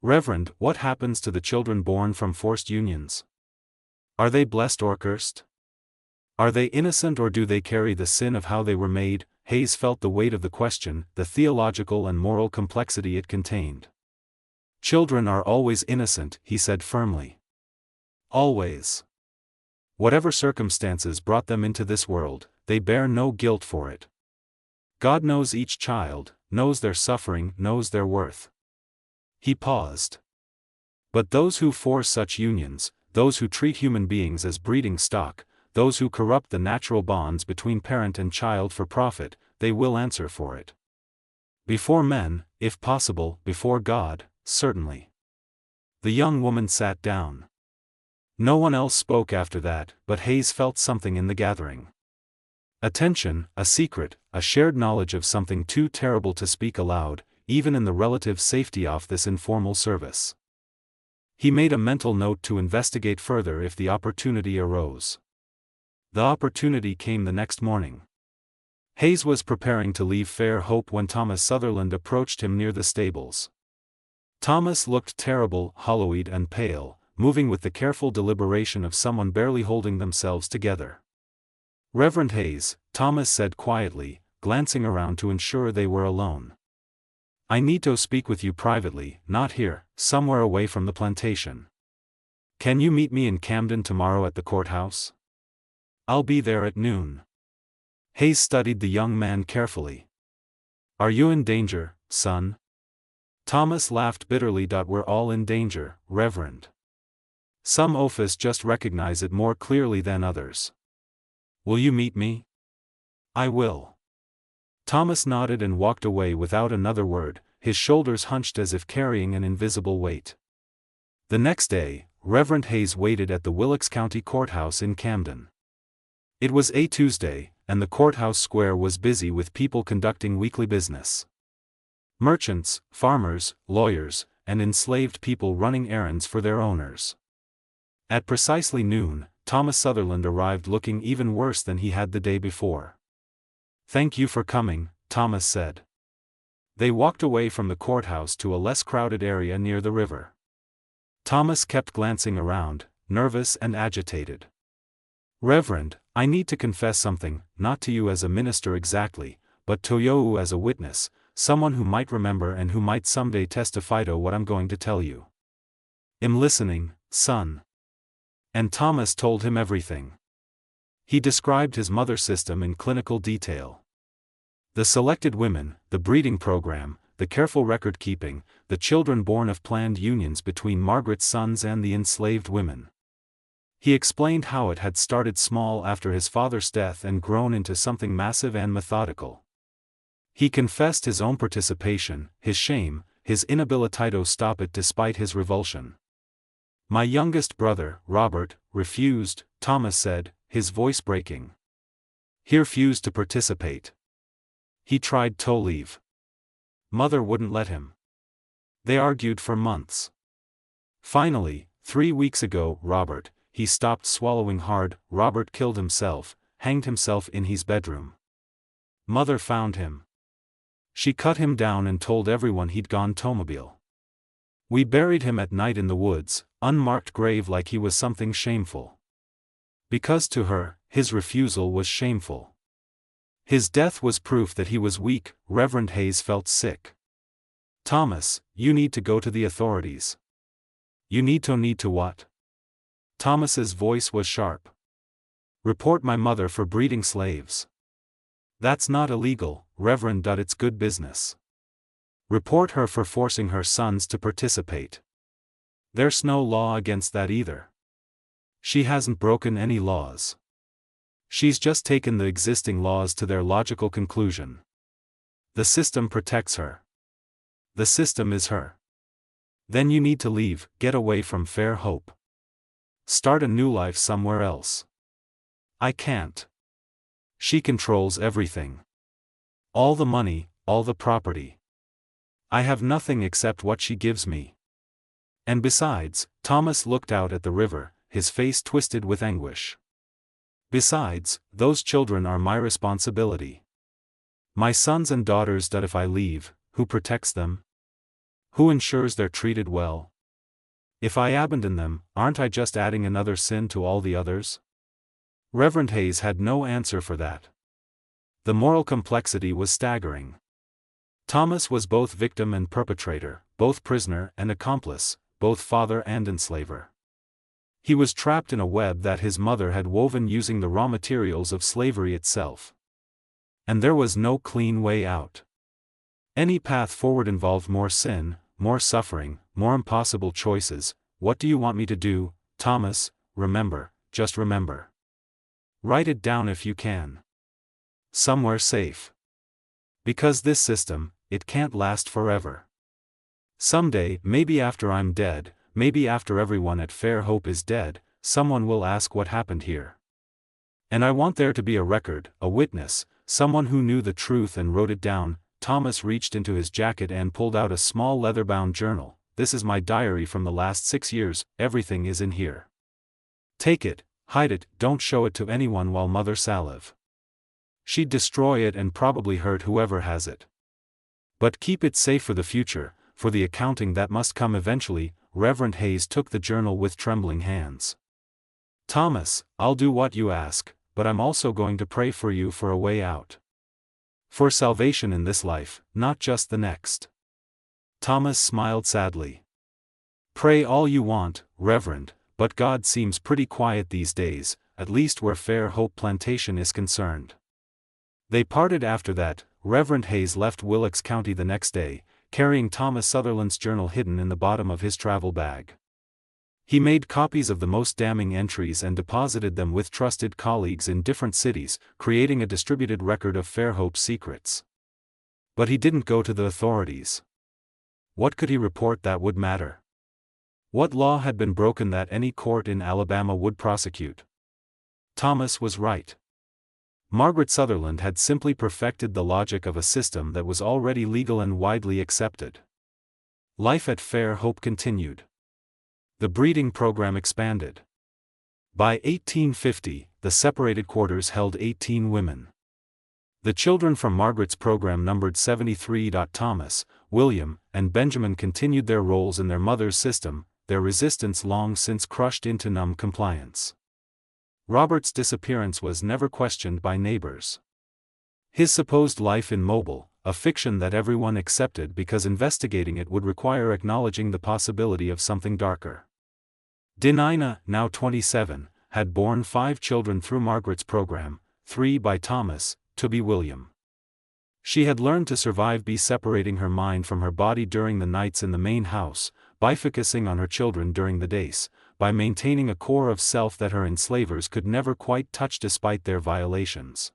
"Reverend, what happens to the children born from forced unions? Are they blessed or cursed? Are they innocent or do they carry the sin of how they were made?" Hayes felt the weight of the question, the theological and moral complexity it contained. "Children are always innocent," he said firmly. "Always. Whatever circumstances brought them into this world, they bear no guilt for it. God knows each child, knows their suffering, knows their worth." He paused. "But those who force such unions, those who treat human beings as breeding stock, those who corrupt the natural bonds between parent and child for profit, they will answer for it. Before men, if possible, before God, certainly." The young woman sat down. No one else spoke after that, but Hayes felt something in the gathering. A tension, a secret, a shared knowledge of something too terrible to speak aloud, even in the relative safety of this informal service. He made a mental note to investigate further if the opportunity arose. The opportunity came the next morning. Hayes was preparing to leave Fair Hope when Thomas Sutherland approached him near the stables. Thomas looked terrible, hollow-eyed and pale, moving with the careful deliberation of someone barely holding themselves together. "Reverend Hayes," Thomas said quietly, glancing around to ensure they were alone. "I need to speak with you privately, not here, somewhere away from the plantation. Can you meet me in Camden tomorrow at the courthouse? I'll be there at noon." Hayes studied the young man carefully. "Are you in danger, son?" Thomas laughed bitterly. "We're all in danger, Reverend. Some of us just recognize it more clearly than others. Will you meet me?" "I will." Thomas nodded and walked away without another word, his shoulders hunched as if carrying an invisible weight. The next day, Reverend Hayes waited at the Wilkes County Courthouse in Camden. It was a Tuesday, and the courthouse square was busy with people conducting weekly business. Merchants, farmers, lawyers, and enslaved people running errands for their owners. At precisely noon, Thomas Sutherland arrived looking even worse than he had the day before. "Thank you for coming," Thomas said. They walked away from the courthouse to a less crowded area near the river. Thomas kept glancing around, nervous and agitated. "Reverend, I need to confess something, not to you as a minister exactly, but to you as a witness, someone who might remember and who might someday testify to what I'm going to tell you." "I'm listening, son." And Thomas told him everything. He described his mother system in clinical detail. The selected women, the breeding program, the careful record-keeping, the children born of planned unions between Margaret's sons and the enslaved women. He explained how it had started small after his father's death and grown into something massive and methodical. He confessed his own participation, his shame, his inability to stop it despite his revulsion. My youngest brother, Robert, refused, Thomas said, his voice breaking. He refused to participate. He tried to leave. Mother wouldn't let him. They argued for months. Finally, 3 weeks ago, he stopped swallowing hard. Robert killed himself, hanged himself in his bedroom. Mother found him. She cut him down and told everyone he'd gone tomobile. We buried him at night in the woods, unmarked grave like he was something shameful. Because to her, his refusal was shameful. His death was proof that he was weak. Reverend Hayes felt sick. Thomas, you need to go to the authorities. You need to what? Thomas's voice was sharp. Report my mother for breeding slaves. That's not illegal, Reverend. It's good business. Report her for forcing her sons to participate. There's no law against that either. She hasn't broken any laws. She's just taken the existing laws to their logical conclusion. The system protects her. The system is her. Then you need to leave, get away from Fair Hope. Start a new life somewhere else. I can't. She controls everything. All the money, all the property. I have nothing except what she gives me. And besides, Thomas looked out at the river, his face twisted with anguish. Besides, those children are my responsibility. My sons and daughters. If I leave, who protects them? Who ensures they're treated well? If I abandon them, aren't I just adding another sin to all the others? Reverend Hayes had no answer for that. The moral complexity was staggering. Thomas was both victim and perpetrator, both prisoner and accomplice, both father and enslaver. He was trapped in a web that his mother had woven using the raw materials of slavery itself. And there was no clean way out. Any path forward involved more sin, more suffering, more impossible choices. What do you want me to do, Thomas? Remember, just remember. Write it down if you can. Somewhere safe. Because this system, it can't last forever. Someday, maybe after I'm dead, maybe after everyone at Fair Hope is dead, someone will ask what happened here. And I want there to be a record, a witness, someone who knew the truth and wrote it down. Thomas reached into his jacket and pulled out a small leather-bound journal. This is my diary from the last 6 years, everything is in here. Take it, hide it, don't show it to anyone while Mother Salive. She'd destroy it and probably hurt whoever has it. But keep it safe for the future, for the accounting that must come eventually. Reverend Hayes took the journal with trembling hands. Thomas, I'll do what you ask, but I'm also going to pray for you for a way out. For salvation in this life, not just the next. Thomas smiled sadly. Pray all you want, Reverend, but God seems pretty quiet these days, at least where Fair Hope Plantation is concerned. They parted after that. Reverend Hayes left Wilkes County the next day, carrying Thomas Sutherland's journal hidden in the bottom of his travel bag. He made copies of the most damning entries and deposited them with trusted colleagues in different cities, creating a distributed record of Fair Hope's secrets. But he didn't go to the authorities. What could he report that would matter? What law had been broken that any court in Alabama would prosecute? Thomas was right. Margaret Sutherland had simply perfected the logic of a system that was already legal and widely accepted. Life at Fair Hope continued. The breeding program expanded. By 1850, the separated quarters held 18 women. The children from Margaret's program numbered 73. Thomas, William, and Benjamin continued their roles in their mother's system, their resistance long since crushed into numb compliance. Robert's disappearance was never questioned by neighbors. His supposed life in Mobile, a fiction that everyone accepted because investigating it would require acknowledging the possibility of something darker. Dinina, now 27, had borne 5 children through Margaret's program, 3 by Thomas, to be William. She had learned to survive by separating her mind from her body during the nights in the main house, by focusing on her children during the days, by maintaining a core of self that her enslavers could never quite touch despite their violations.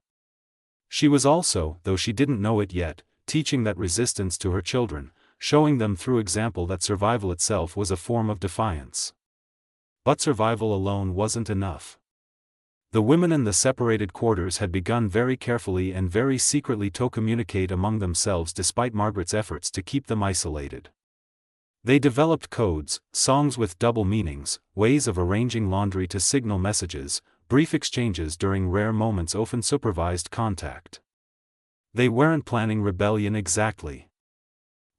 She was also, though she didn't know it yet, teaching that resistance to her children, showing them through example that survival itself was a form of defiance. But survival alone wasn't enough. The women in the separated quarters had begun very carefully and very secretly to communicate among themselves despite Margaret's efforts to keep them isolated. They developed codes, songs with double meanings, ways of arranging laundry to signal messages, brief exchanges during rare moments, often supervised contact. They weren't planning rebellion exactly.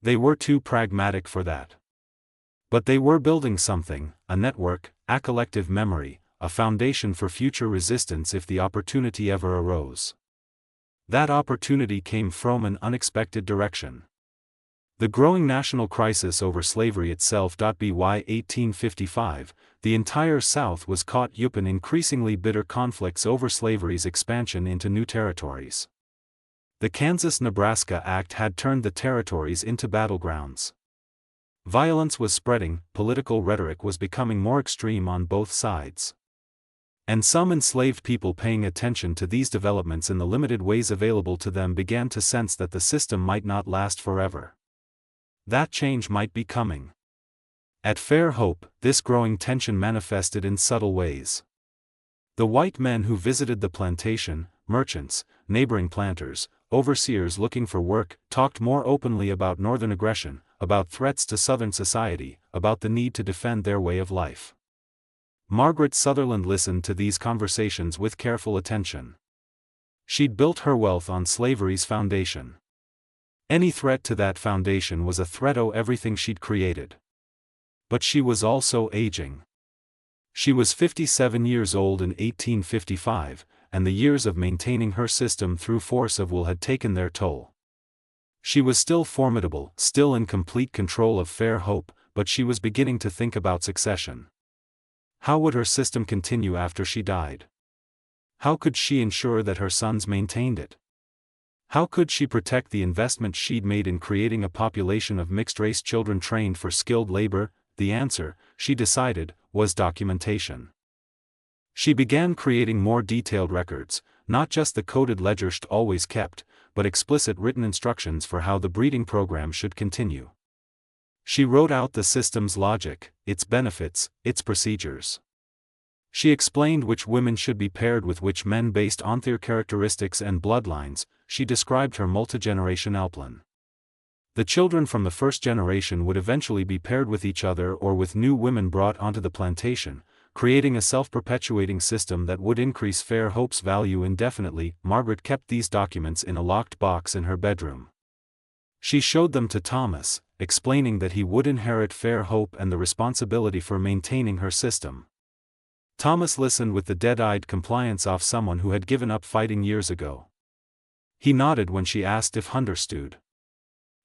They were too pragmatic for that. But they were building something, a network, a collective memory, a foundation for future resistance if the opportunity ever arose. That opportunity came from an unexpected direction. The growing national crisis over slavery itself. By 1855, the entire South was caught up in increasingly bitter conflicts over slavery's expansion into new territories. The Kansas-Nebraska Act had turned the territories into battlegrounds. Violence was spreading, political rhetoric was becoming more extreme on both sides. And some enslaved people paying attention to these developments in the limited ways available to them began to sense that the system might not last forever. That change might be coming. At Fair Hope, this growing tension manifested in subtle ways. The white men who visited the plantation, merchants, neighboring planters, overseers looking for work, talked more openly about Northern aggression, about threats to Southern society, about the need to defend their way of life. Margaret Sutherland listened to these conversations with careful attention. She'd built her wealth on slavery's foundation. Any threat to that foundation was a threat to everything she'd created. But she was also aging. She was 57 years old in 1855, and the years of maintaining her system through force of will had taken their toll. She was still formidable, still in complete control of Fair Hope, but she was beginning to think about succession. How would her system continue after she died? How could she ensure that her sons maintained it? How could she protect the investment she'd made in creating a population of mixed-race children trained for skilled labor? The answer, she decided, was documentation. She began creating more detailed records, not just the coded ledger she'd always kept, but explicit written instructions for how the breeding program should continue. She wrote out the system's logic, its benefits, its procedures. She explained which women should be paired with which men based on their characteristics and bloodlines. She described her multi-generation plan. The children from the first generation would eventually be paired with each other or with new women brought onto the plantation, creating a self-perpetuating system that would increase Fair Hope's value indefinitely. Margaret kept these documents in a locked box in her bedroom. She showed them to Thomas, explaining that he would inherit Fair Hope and the responsibility for maintaining her system. Thomas listened with the dead-eyed compliance of someone who had given up fighting years ago. He nodded when she asked if understood.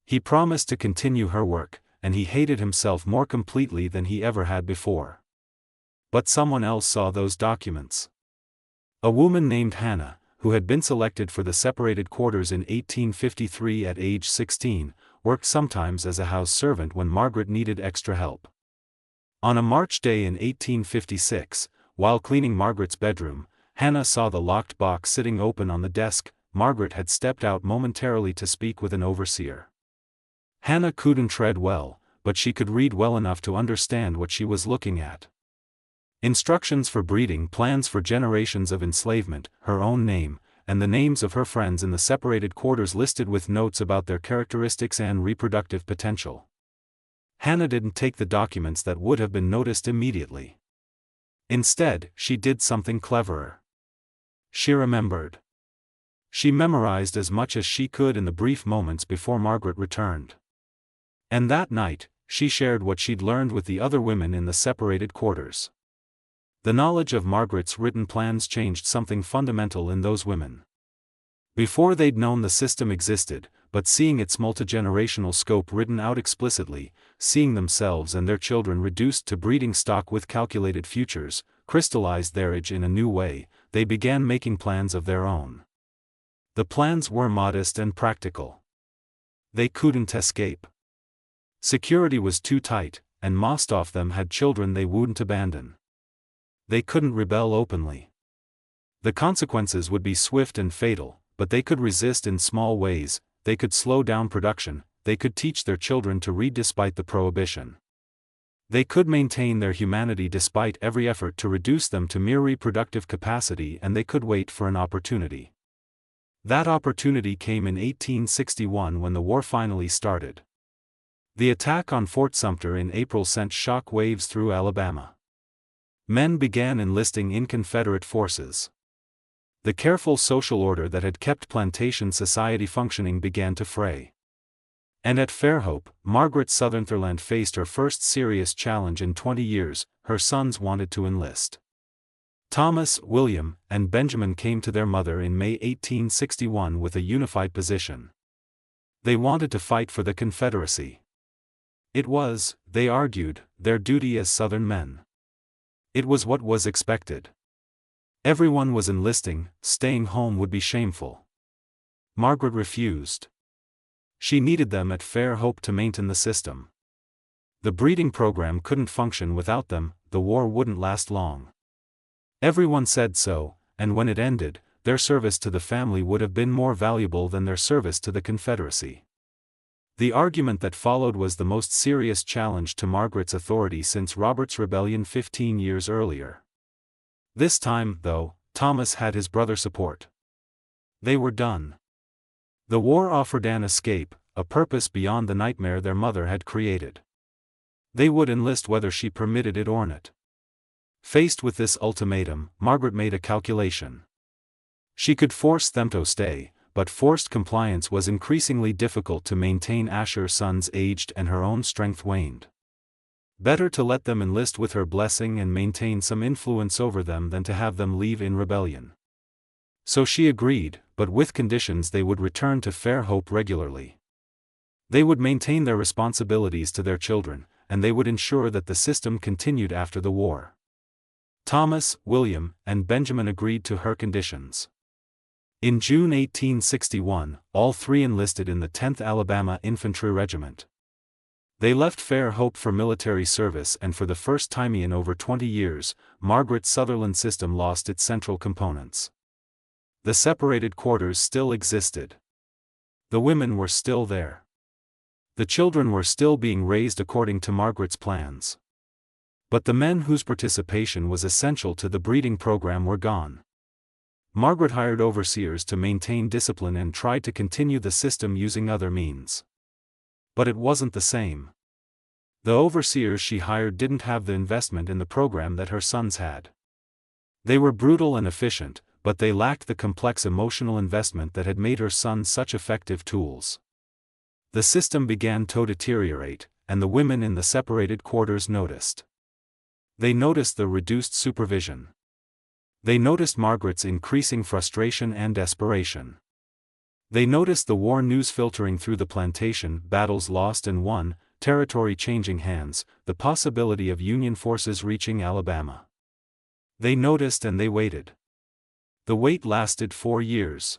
He promised to continue her work, and he hated himself more completely than he ever had before. But someone else saw those documents. A woman named Hannah, who had been selected for the separated quarters in 1853 at age 16, worked sometimes as a house servant when Margaret needed extra help. On a March day in 1856, while cleaning Margaret's bedroom, Hannah saw the locked box sitting open on the desk. Margaret had stepped out momentarily to speak with an overseer. Hannah couldn't tread well, but she could read well enough to understand what she was looking at. Instructions for breeding, plans for generations of enslavement, her own name, and the names of her friends in the separated quarters listed with notes about their characteristics and reproductive potential. Hannah didn't take the documents that would have been noticed immediately. Instead, she did something cleverer. She remembered. She memorized as much as she could in the brief moments before Margaret returned. And that night, she shared what she'd learned with the other women in the separated quarters. The knowledge of Margaret's written plans changed something fundamental in those women. Before they'd known the system existed, but seeing its multigenerational scope written out explicitly, seeing themselves and their children reduced to breeding stock with calculated futures, crystallized their age in a new way, they began making plans of their own. The plans were modest and practical. They couldn't escape. Security was too tight, and most of them had children they wouldn't abandon. They couldn't rebel openly. The consequences would be swift and fatal, but they could resist in small ways. They could slow down production, they could teach their children to read despite the prohibition. They could maintain their humanity despite every effort to reduce them to mere reproductive capacity, and they could wait for an opportunity. That opportunity came in 1861 when the war finally started. The attack on Fort Sumter in April sent shock waves through Alabama. Men began enlisting in Confederate forces. The careful social order that had kept plantation society functioning began to fray. And at Fairhope, Margaret Sutherland faced her first serious challenge in 20 years. Her sons wanted to enlist. Thomas, William, and Benjamin came to their mother in May 1861 with a unified position. They wanted to fight for the Confederacy. It was, they argued, their duty as Southern men. It was what was expected. Everyone was enlisting, staying home would be shameful. Margaret refused. She needed them at Fairhope to maintain the system. The breeding program couldn't function without them, the war wouldn't last long. Everyone said so, and when it ended, their service to the family would have been more valuable than their service to the Confederacy. The argument that followed was the most serious challenge to Margaret's authority since Robert's Rebellion 15 years earlier. This time, though, Thomas had his brother's support. They were done. The war offered an escape, a purpose beyond the nightmare their mother had created. They would enlist whether she permitted it or not. Faced with this ultimatum, Margaret made a calculation. She could force them to stay, but forced compliance was increasingly difficult to maintain. Asher's sons aged and her own strength waned. Better to let them enlist with her blessing and maintain some influence over them than to have them leave in rebellion. So she agreed, but with conditions: they would return to Fairhope regularly. They would maintain their responsibilities to their children, and they would ensure that the system continued after the war. Thomas, William, and Benjamin agreed to her conditions. In June 1861, all three enlisted in the 10th Alabama Infantry Regiment. They left Fairhope for military service, and for the first time in over 20 years, Margaret Sutherland's system lost its central components. The separated quarters still existed. The women were still there. The children were still being raised according to Margaret's plans. But the men whose participation was essential to the breeding program were gone. Margaret hired overseers to maintain discipline and tried to continue the system using other means. But it wasn't the same. The overseers she hired didn't have the investment in the program that her sons had. They were brutal and efficient, but they lacked the complex emotional investment that had made her sons such effective tools. The system began to deteriorate, and the women in the separated quarters noticed. They noticed the reduced supervision. They noticed Margaret's increasing frustration and desperation. They noticed the war news filtering through the plantation: battles lost and won, territory changing hands, the possibility of Union forces reaching Alabama. They noticed and they waited. The wait lasted 4 years.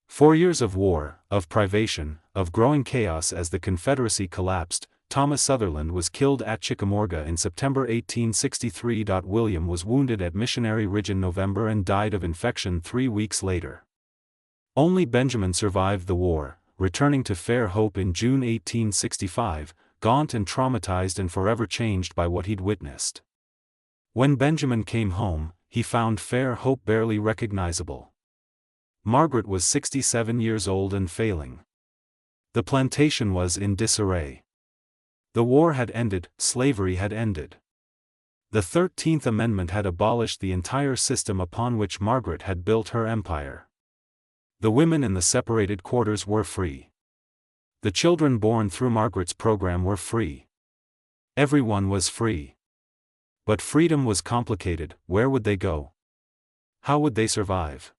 4 years of war, of privation, of growing chaos. As the Confederacy collapsed, Thomas Sutherland was killed at Chickamauga in September 1863. William was wounded at Missionary Ridge in November and died of infection 3 weeks later. Only Benjamin survived the war, returning to Fairhope in June 1865, gaunt and traumatized and forever changed by what he'd witnessed. When Benjamin came home, he found Fairhope barely recognizable. Margaret was 67 years old and failing. The plantation was in disarray. The war had ended, slavery had ended. The 13th Amendment had abolished the entire system upon which Margaret had built her empire. The women in the separated quarters were free. The children born through Margaret's program were free. Everyone was free. But freedom was complicated. Where would they go? How would they survive?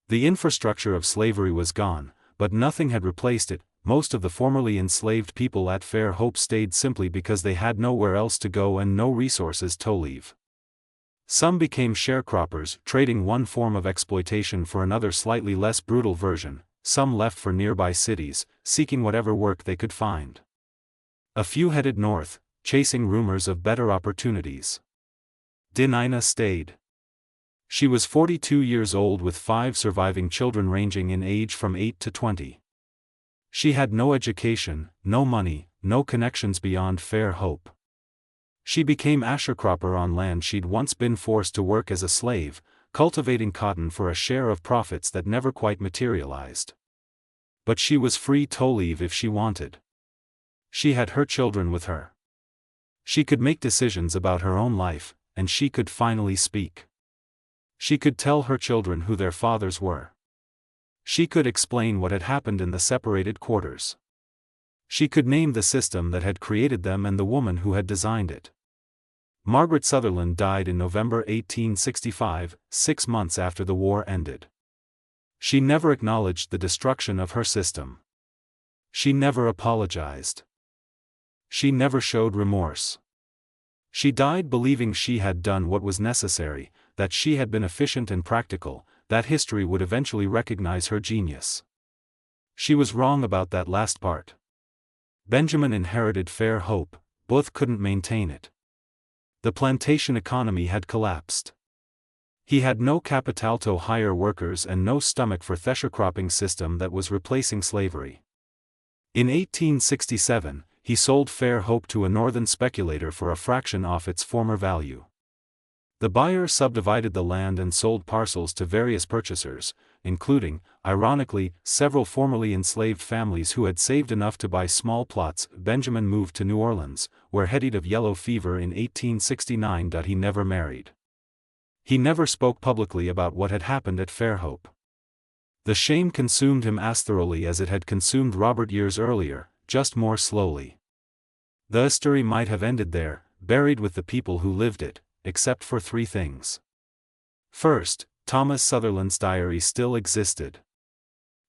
The infrastructure of slavery was gone, but nothing had replaced it. Most of the formerly enslaved people at Fairhope stayed simply because they had nowhere else to go and no resources to leave. Some became sharecroppers, trading one form of exploitation for another slightly less brutal version. Some left for nearby cities, seeking whatever work they could find. A few headed north, chasing rumors of better opportunities. Dinah stayed. She was 42 years old with 5 surviving children ranging in age from 8 to 20. She had no education, no money, no connections beyond Fairhope. She became a sharecropper on land she'd once been forced to work as a slave, cultivating cotton for a share of profits that never quite materialized. But she was free to leave if she wanted. She had her children with her. She could make decisions about her own life, and she could finally speak. She could tell her children who their fathers were. She could explain what had happened in the separated quarters. She could name the system that had created them and the woman who had designed it. Margaret Sutherland died in November 1865, 6 months after the war ended. She never acknowledged the destruction of her system. She never apologized. She never showed remorse. She died believing she had done what was necessary, that she had been efficient and practical, that history would eventually recognize her genius. She was wrong about that last part. Benjamin inherited fair hope, Booth couldn't maintain it. The plantation economy had collapsed. He had no capital to hire workers and no stomach for the sharecropping system that was replacing slavery. In 1867, he sold Fair Hope to a northern speculator for a fraction off its former value. The buyer subdivided the land and sold parcels to various purchasers, including, ironically, several formerly enslaved families who had saved enough to buy small plots. Benjamin moved to New Orleans, where he died of yellow fever in 1869. He never married. He never spoke publicly about what had happened at Fairhope. The shame consumed him as thoroughly as it had consumed Robert years earlier, just more slowly. The history might have ended there, buried with the people who lived it, except for 3 things. First, Thomas Sutherland's diary still existed.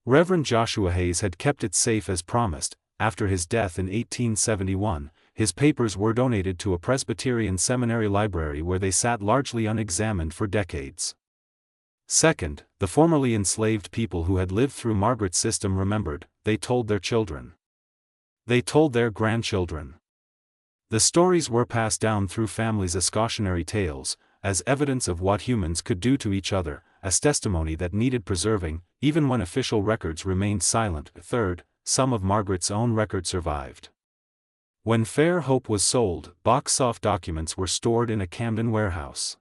Reverend Joshua Hayes had kept it safe as promised. After his death in 1871, his papers were donated to a Presbyterian seminary library where they sat largely unexamined for decades. Second, the formerly enslaved people who had lived through Margaret's system remembered. They told their children. They told their grandchildren. The stories were passed down through families as cautionary tales, as evidence of what humans could do to each other, as testimony that needed preserving, even when official records remained silent. Third, some of Margaret's own records survived. When Fair Hope was sold, box-off documents were stored in a Camden warehouse.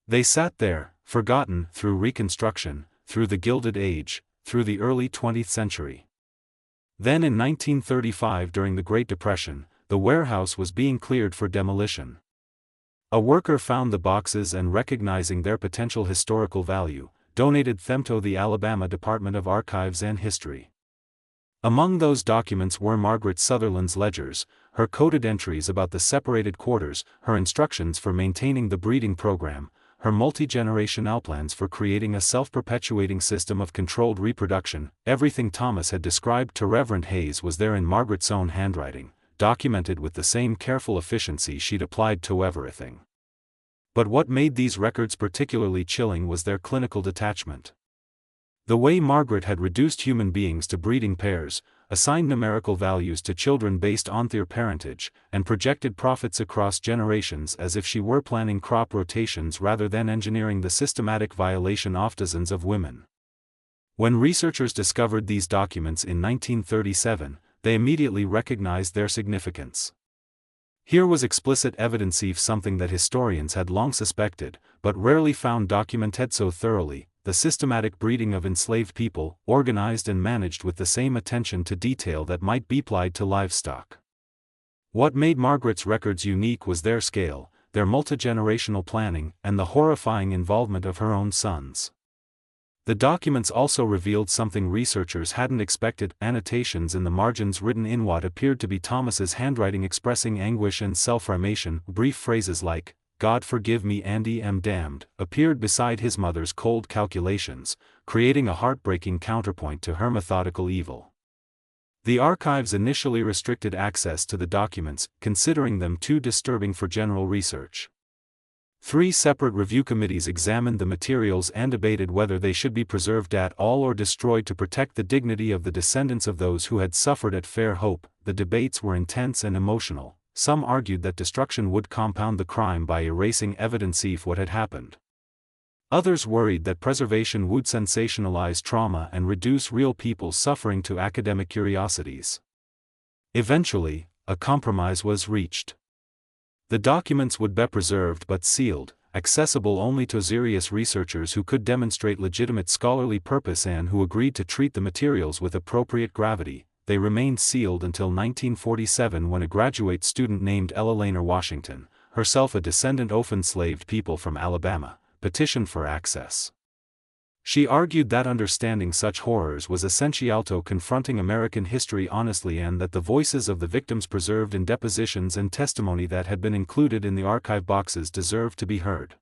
They sat there, forgotten, through Reconstruction, through the Gilded Age, through the early 20th century. Then in 1935, during the Great Depression, the warehouse was being cleared for demolition. A worker found the boxes and, recognizing their potential historical value, donated them to the Alabama Department of Archives and History. Among those documents were Margaret Sutherland's ledgers, her coded entries about the separated quarters, her instructions for maintaining the breeding program, her multi-generational plans for creating a self-perpetuating system of controlled reproduction. Everything Thomas had described to Reverend Hayes was there in Margaret's own handwriting, documented with the same careful efficiency she'd applied to everything. But what made these records particularly chilling was their clinical detachment. The way Margaret had reduced human beings to breeding pairs, assigned numerical values to children based on their parentage, and projected profits across generations as if she were planning crop rotations rather than engineering the systematic violation of dozens of women. When researchers discovered these documents in 1937, they immediately recognized their significance. Here was explicit evidence of something that historians had long suspected, but rarely found documented so thoroughly: the systematic breeding of enslaved people, organized and managed with the same attention to detail that might be applied to livestock. What made Margaret's records unique was their scale, their multigenerational planning, and the horrifying involvement of her own sons. The documents also revealed something researchers hadn't expected: annotations in the margins written in what appeared to be Thomas's handwriting expressing anguish and self-ramation. Brief phrases like, "God forgive me, Andy am damned," appeared beside his mother's cold calculations, creating a heartbreaking counterpoint to her methodical evil. The archives initially restricted access to the documents, considering them too disturbing for general research. 3 separate review committees examined the materials and debated whether they should be preserved at all or destroyed to protect the dignity of the descendants of those who had suffered at Fair Hope. The debates were intense and emotional. Some argued that destruction would compound the crime by erasing evidence of what had happened. Others worried that preservation would sensationalize trauma and reduce real people's suffering to academic curiosities. Eventually, a compromise was reached. The documents would be preserved but sealed, accessible only to serious researchers who could demonstrate legitimate scholarly purpose and who agreed to treat the materials with appropriate gravity. They remained sealed until 1947, when a graduate student named Ella Laner Washington, herself a descendant of enslaved people from Alabama, petitioned for access. She argued that understanding such horrors was essential to confronting American history honestly, and that the voices of the victims preserved in depositions and testimony that had been included in the archive boxes deserved to be heard.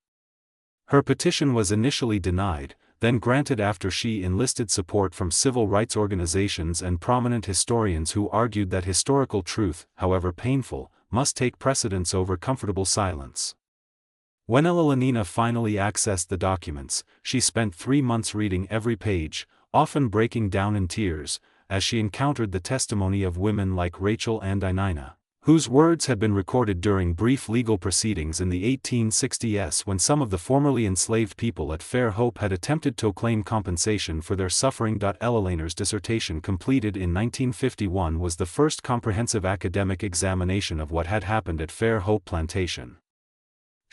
Her petition was initially denied, then granted after she enlisted support from civil rights organizations and prominent historians who argued that historical truth, however painful, must take precedence over comfortable silence. When Ella Lanina finally accessed the documents, she spent 3 months reading every page, often breaking down in tears, as she encountered the testimony of women like Rachel and Inina, whose words had been recorded during brief legal proceedings in the 1860s when some of the formerly enslaved people at Fair Hope had attempted to claim compensation for their suffering. Ella Laner's dissertation, completed in 1951, was the first comprehensive academic examination of what had happened at Fair Hope Plantation.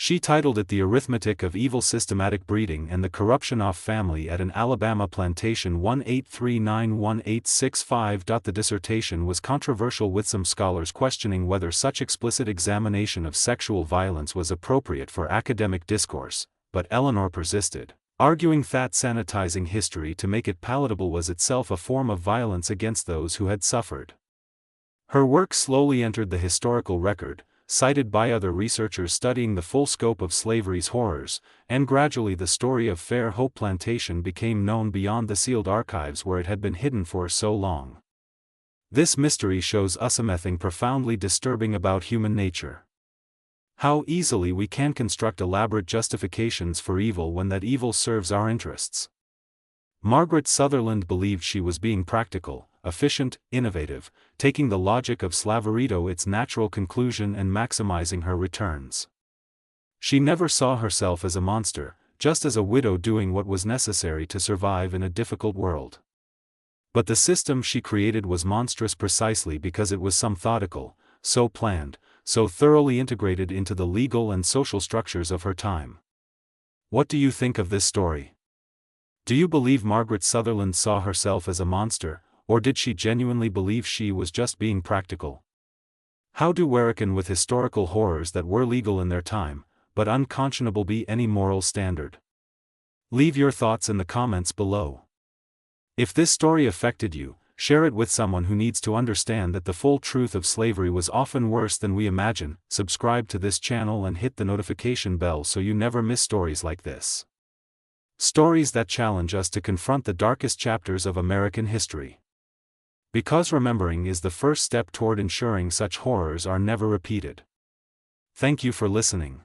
She titled it "The Arithmetic of Evil Systematic Breeding and the Corruption of Family at an Alabama Plantation 1839-1865." The dissertation was controversial, with some scholars questioning whether such explicit examination of sexual violence was appropriate for academic discourse, but Eleanor persisted, arguing that sanitizing history to make it palatable was itself a form of violence against those who had suffered. Her work slowly entered the historical record, cited by other researchers studying the full scope of slavery's horrors, and gradually the story of Fair Hope Plantation became known beyond the sealed archives where it had been hidden for so long. This mystery shows us something profoundly disturbing about human nature. How easily we can construct elaborate justifications for evil when that evil serves our interests. Margaret Sutherland believed she was being practical, efficient, innovative, taking the logic of slavery to its natural conclusion and maximizing her returns. She never saw herself as a monster, just as a widow doing what was necessary to survive in a difficult world. But the system she created was monstrous precisely because it was so methodical, so planned, so thoroughly integrated into the legal and social structures of her time. What do you think of this story? Do you believe Margaret Sutherland saw herself as a monster, or did she genuinely believe she was just being practical? How do we reckon with historical horrors that were legal in their time, but unconscionable be any moral standard? Leave your thoughts in the comments below. If this story affected you, share it with someone who needs to understand that the full truth of slavery was often worse than we imagine. Subscribe to this channel and hit the notification bell so you never miss stories like this. Stories that challenge us to confront the darkest chapters of American history. Because remembering is the first step toward ensuring such horrors are never repeated. Thank you for listening.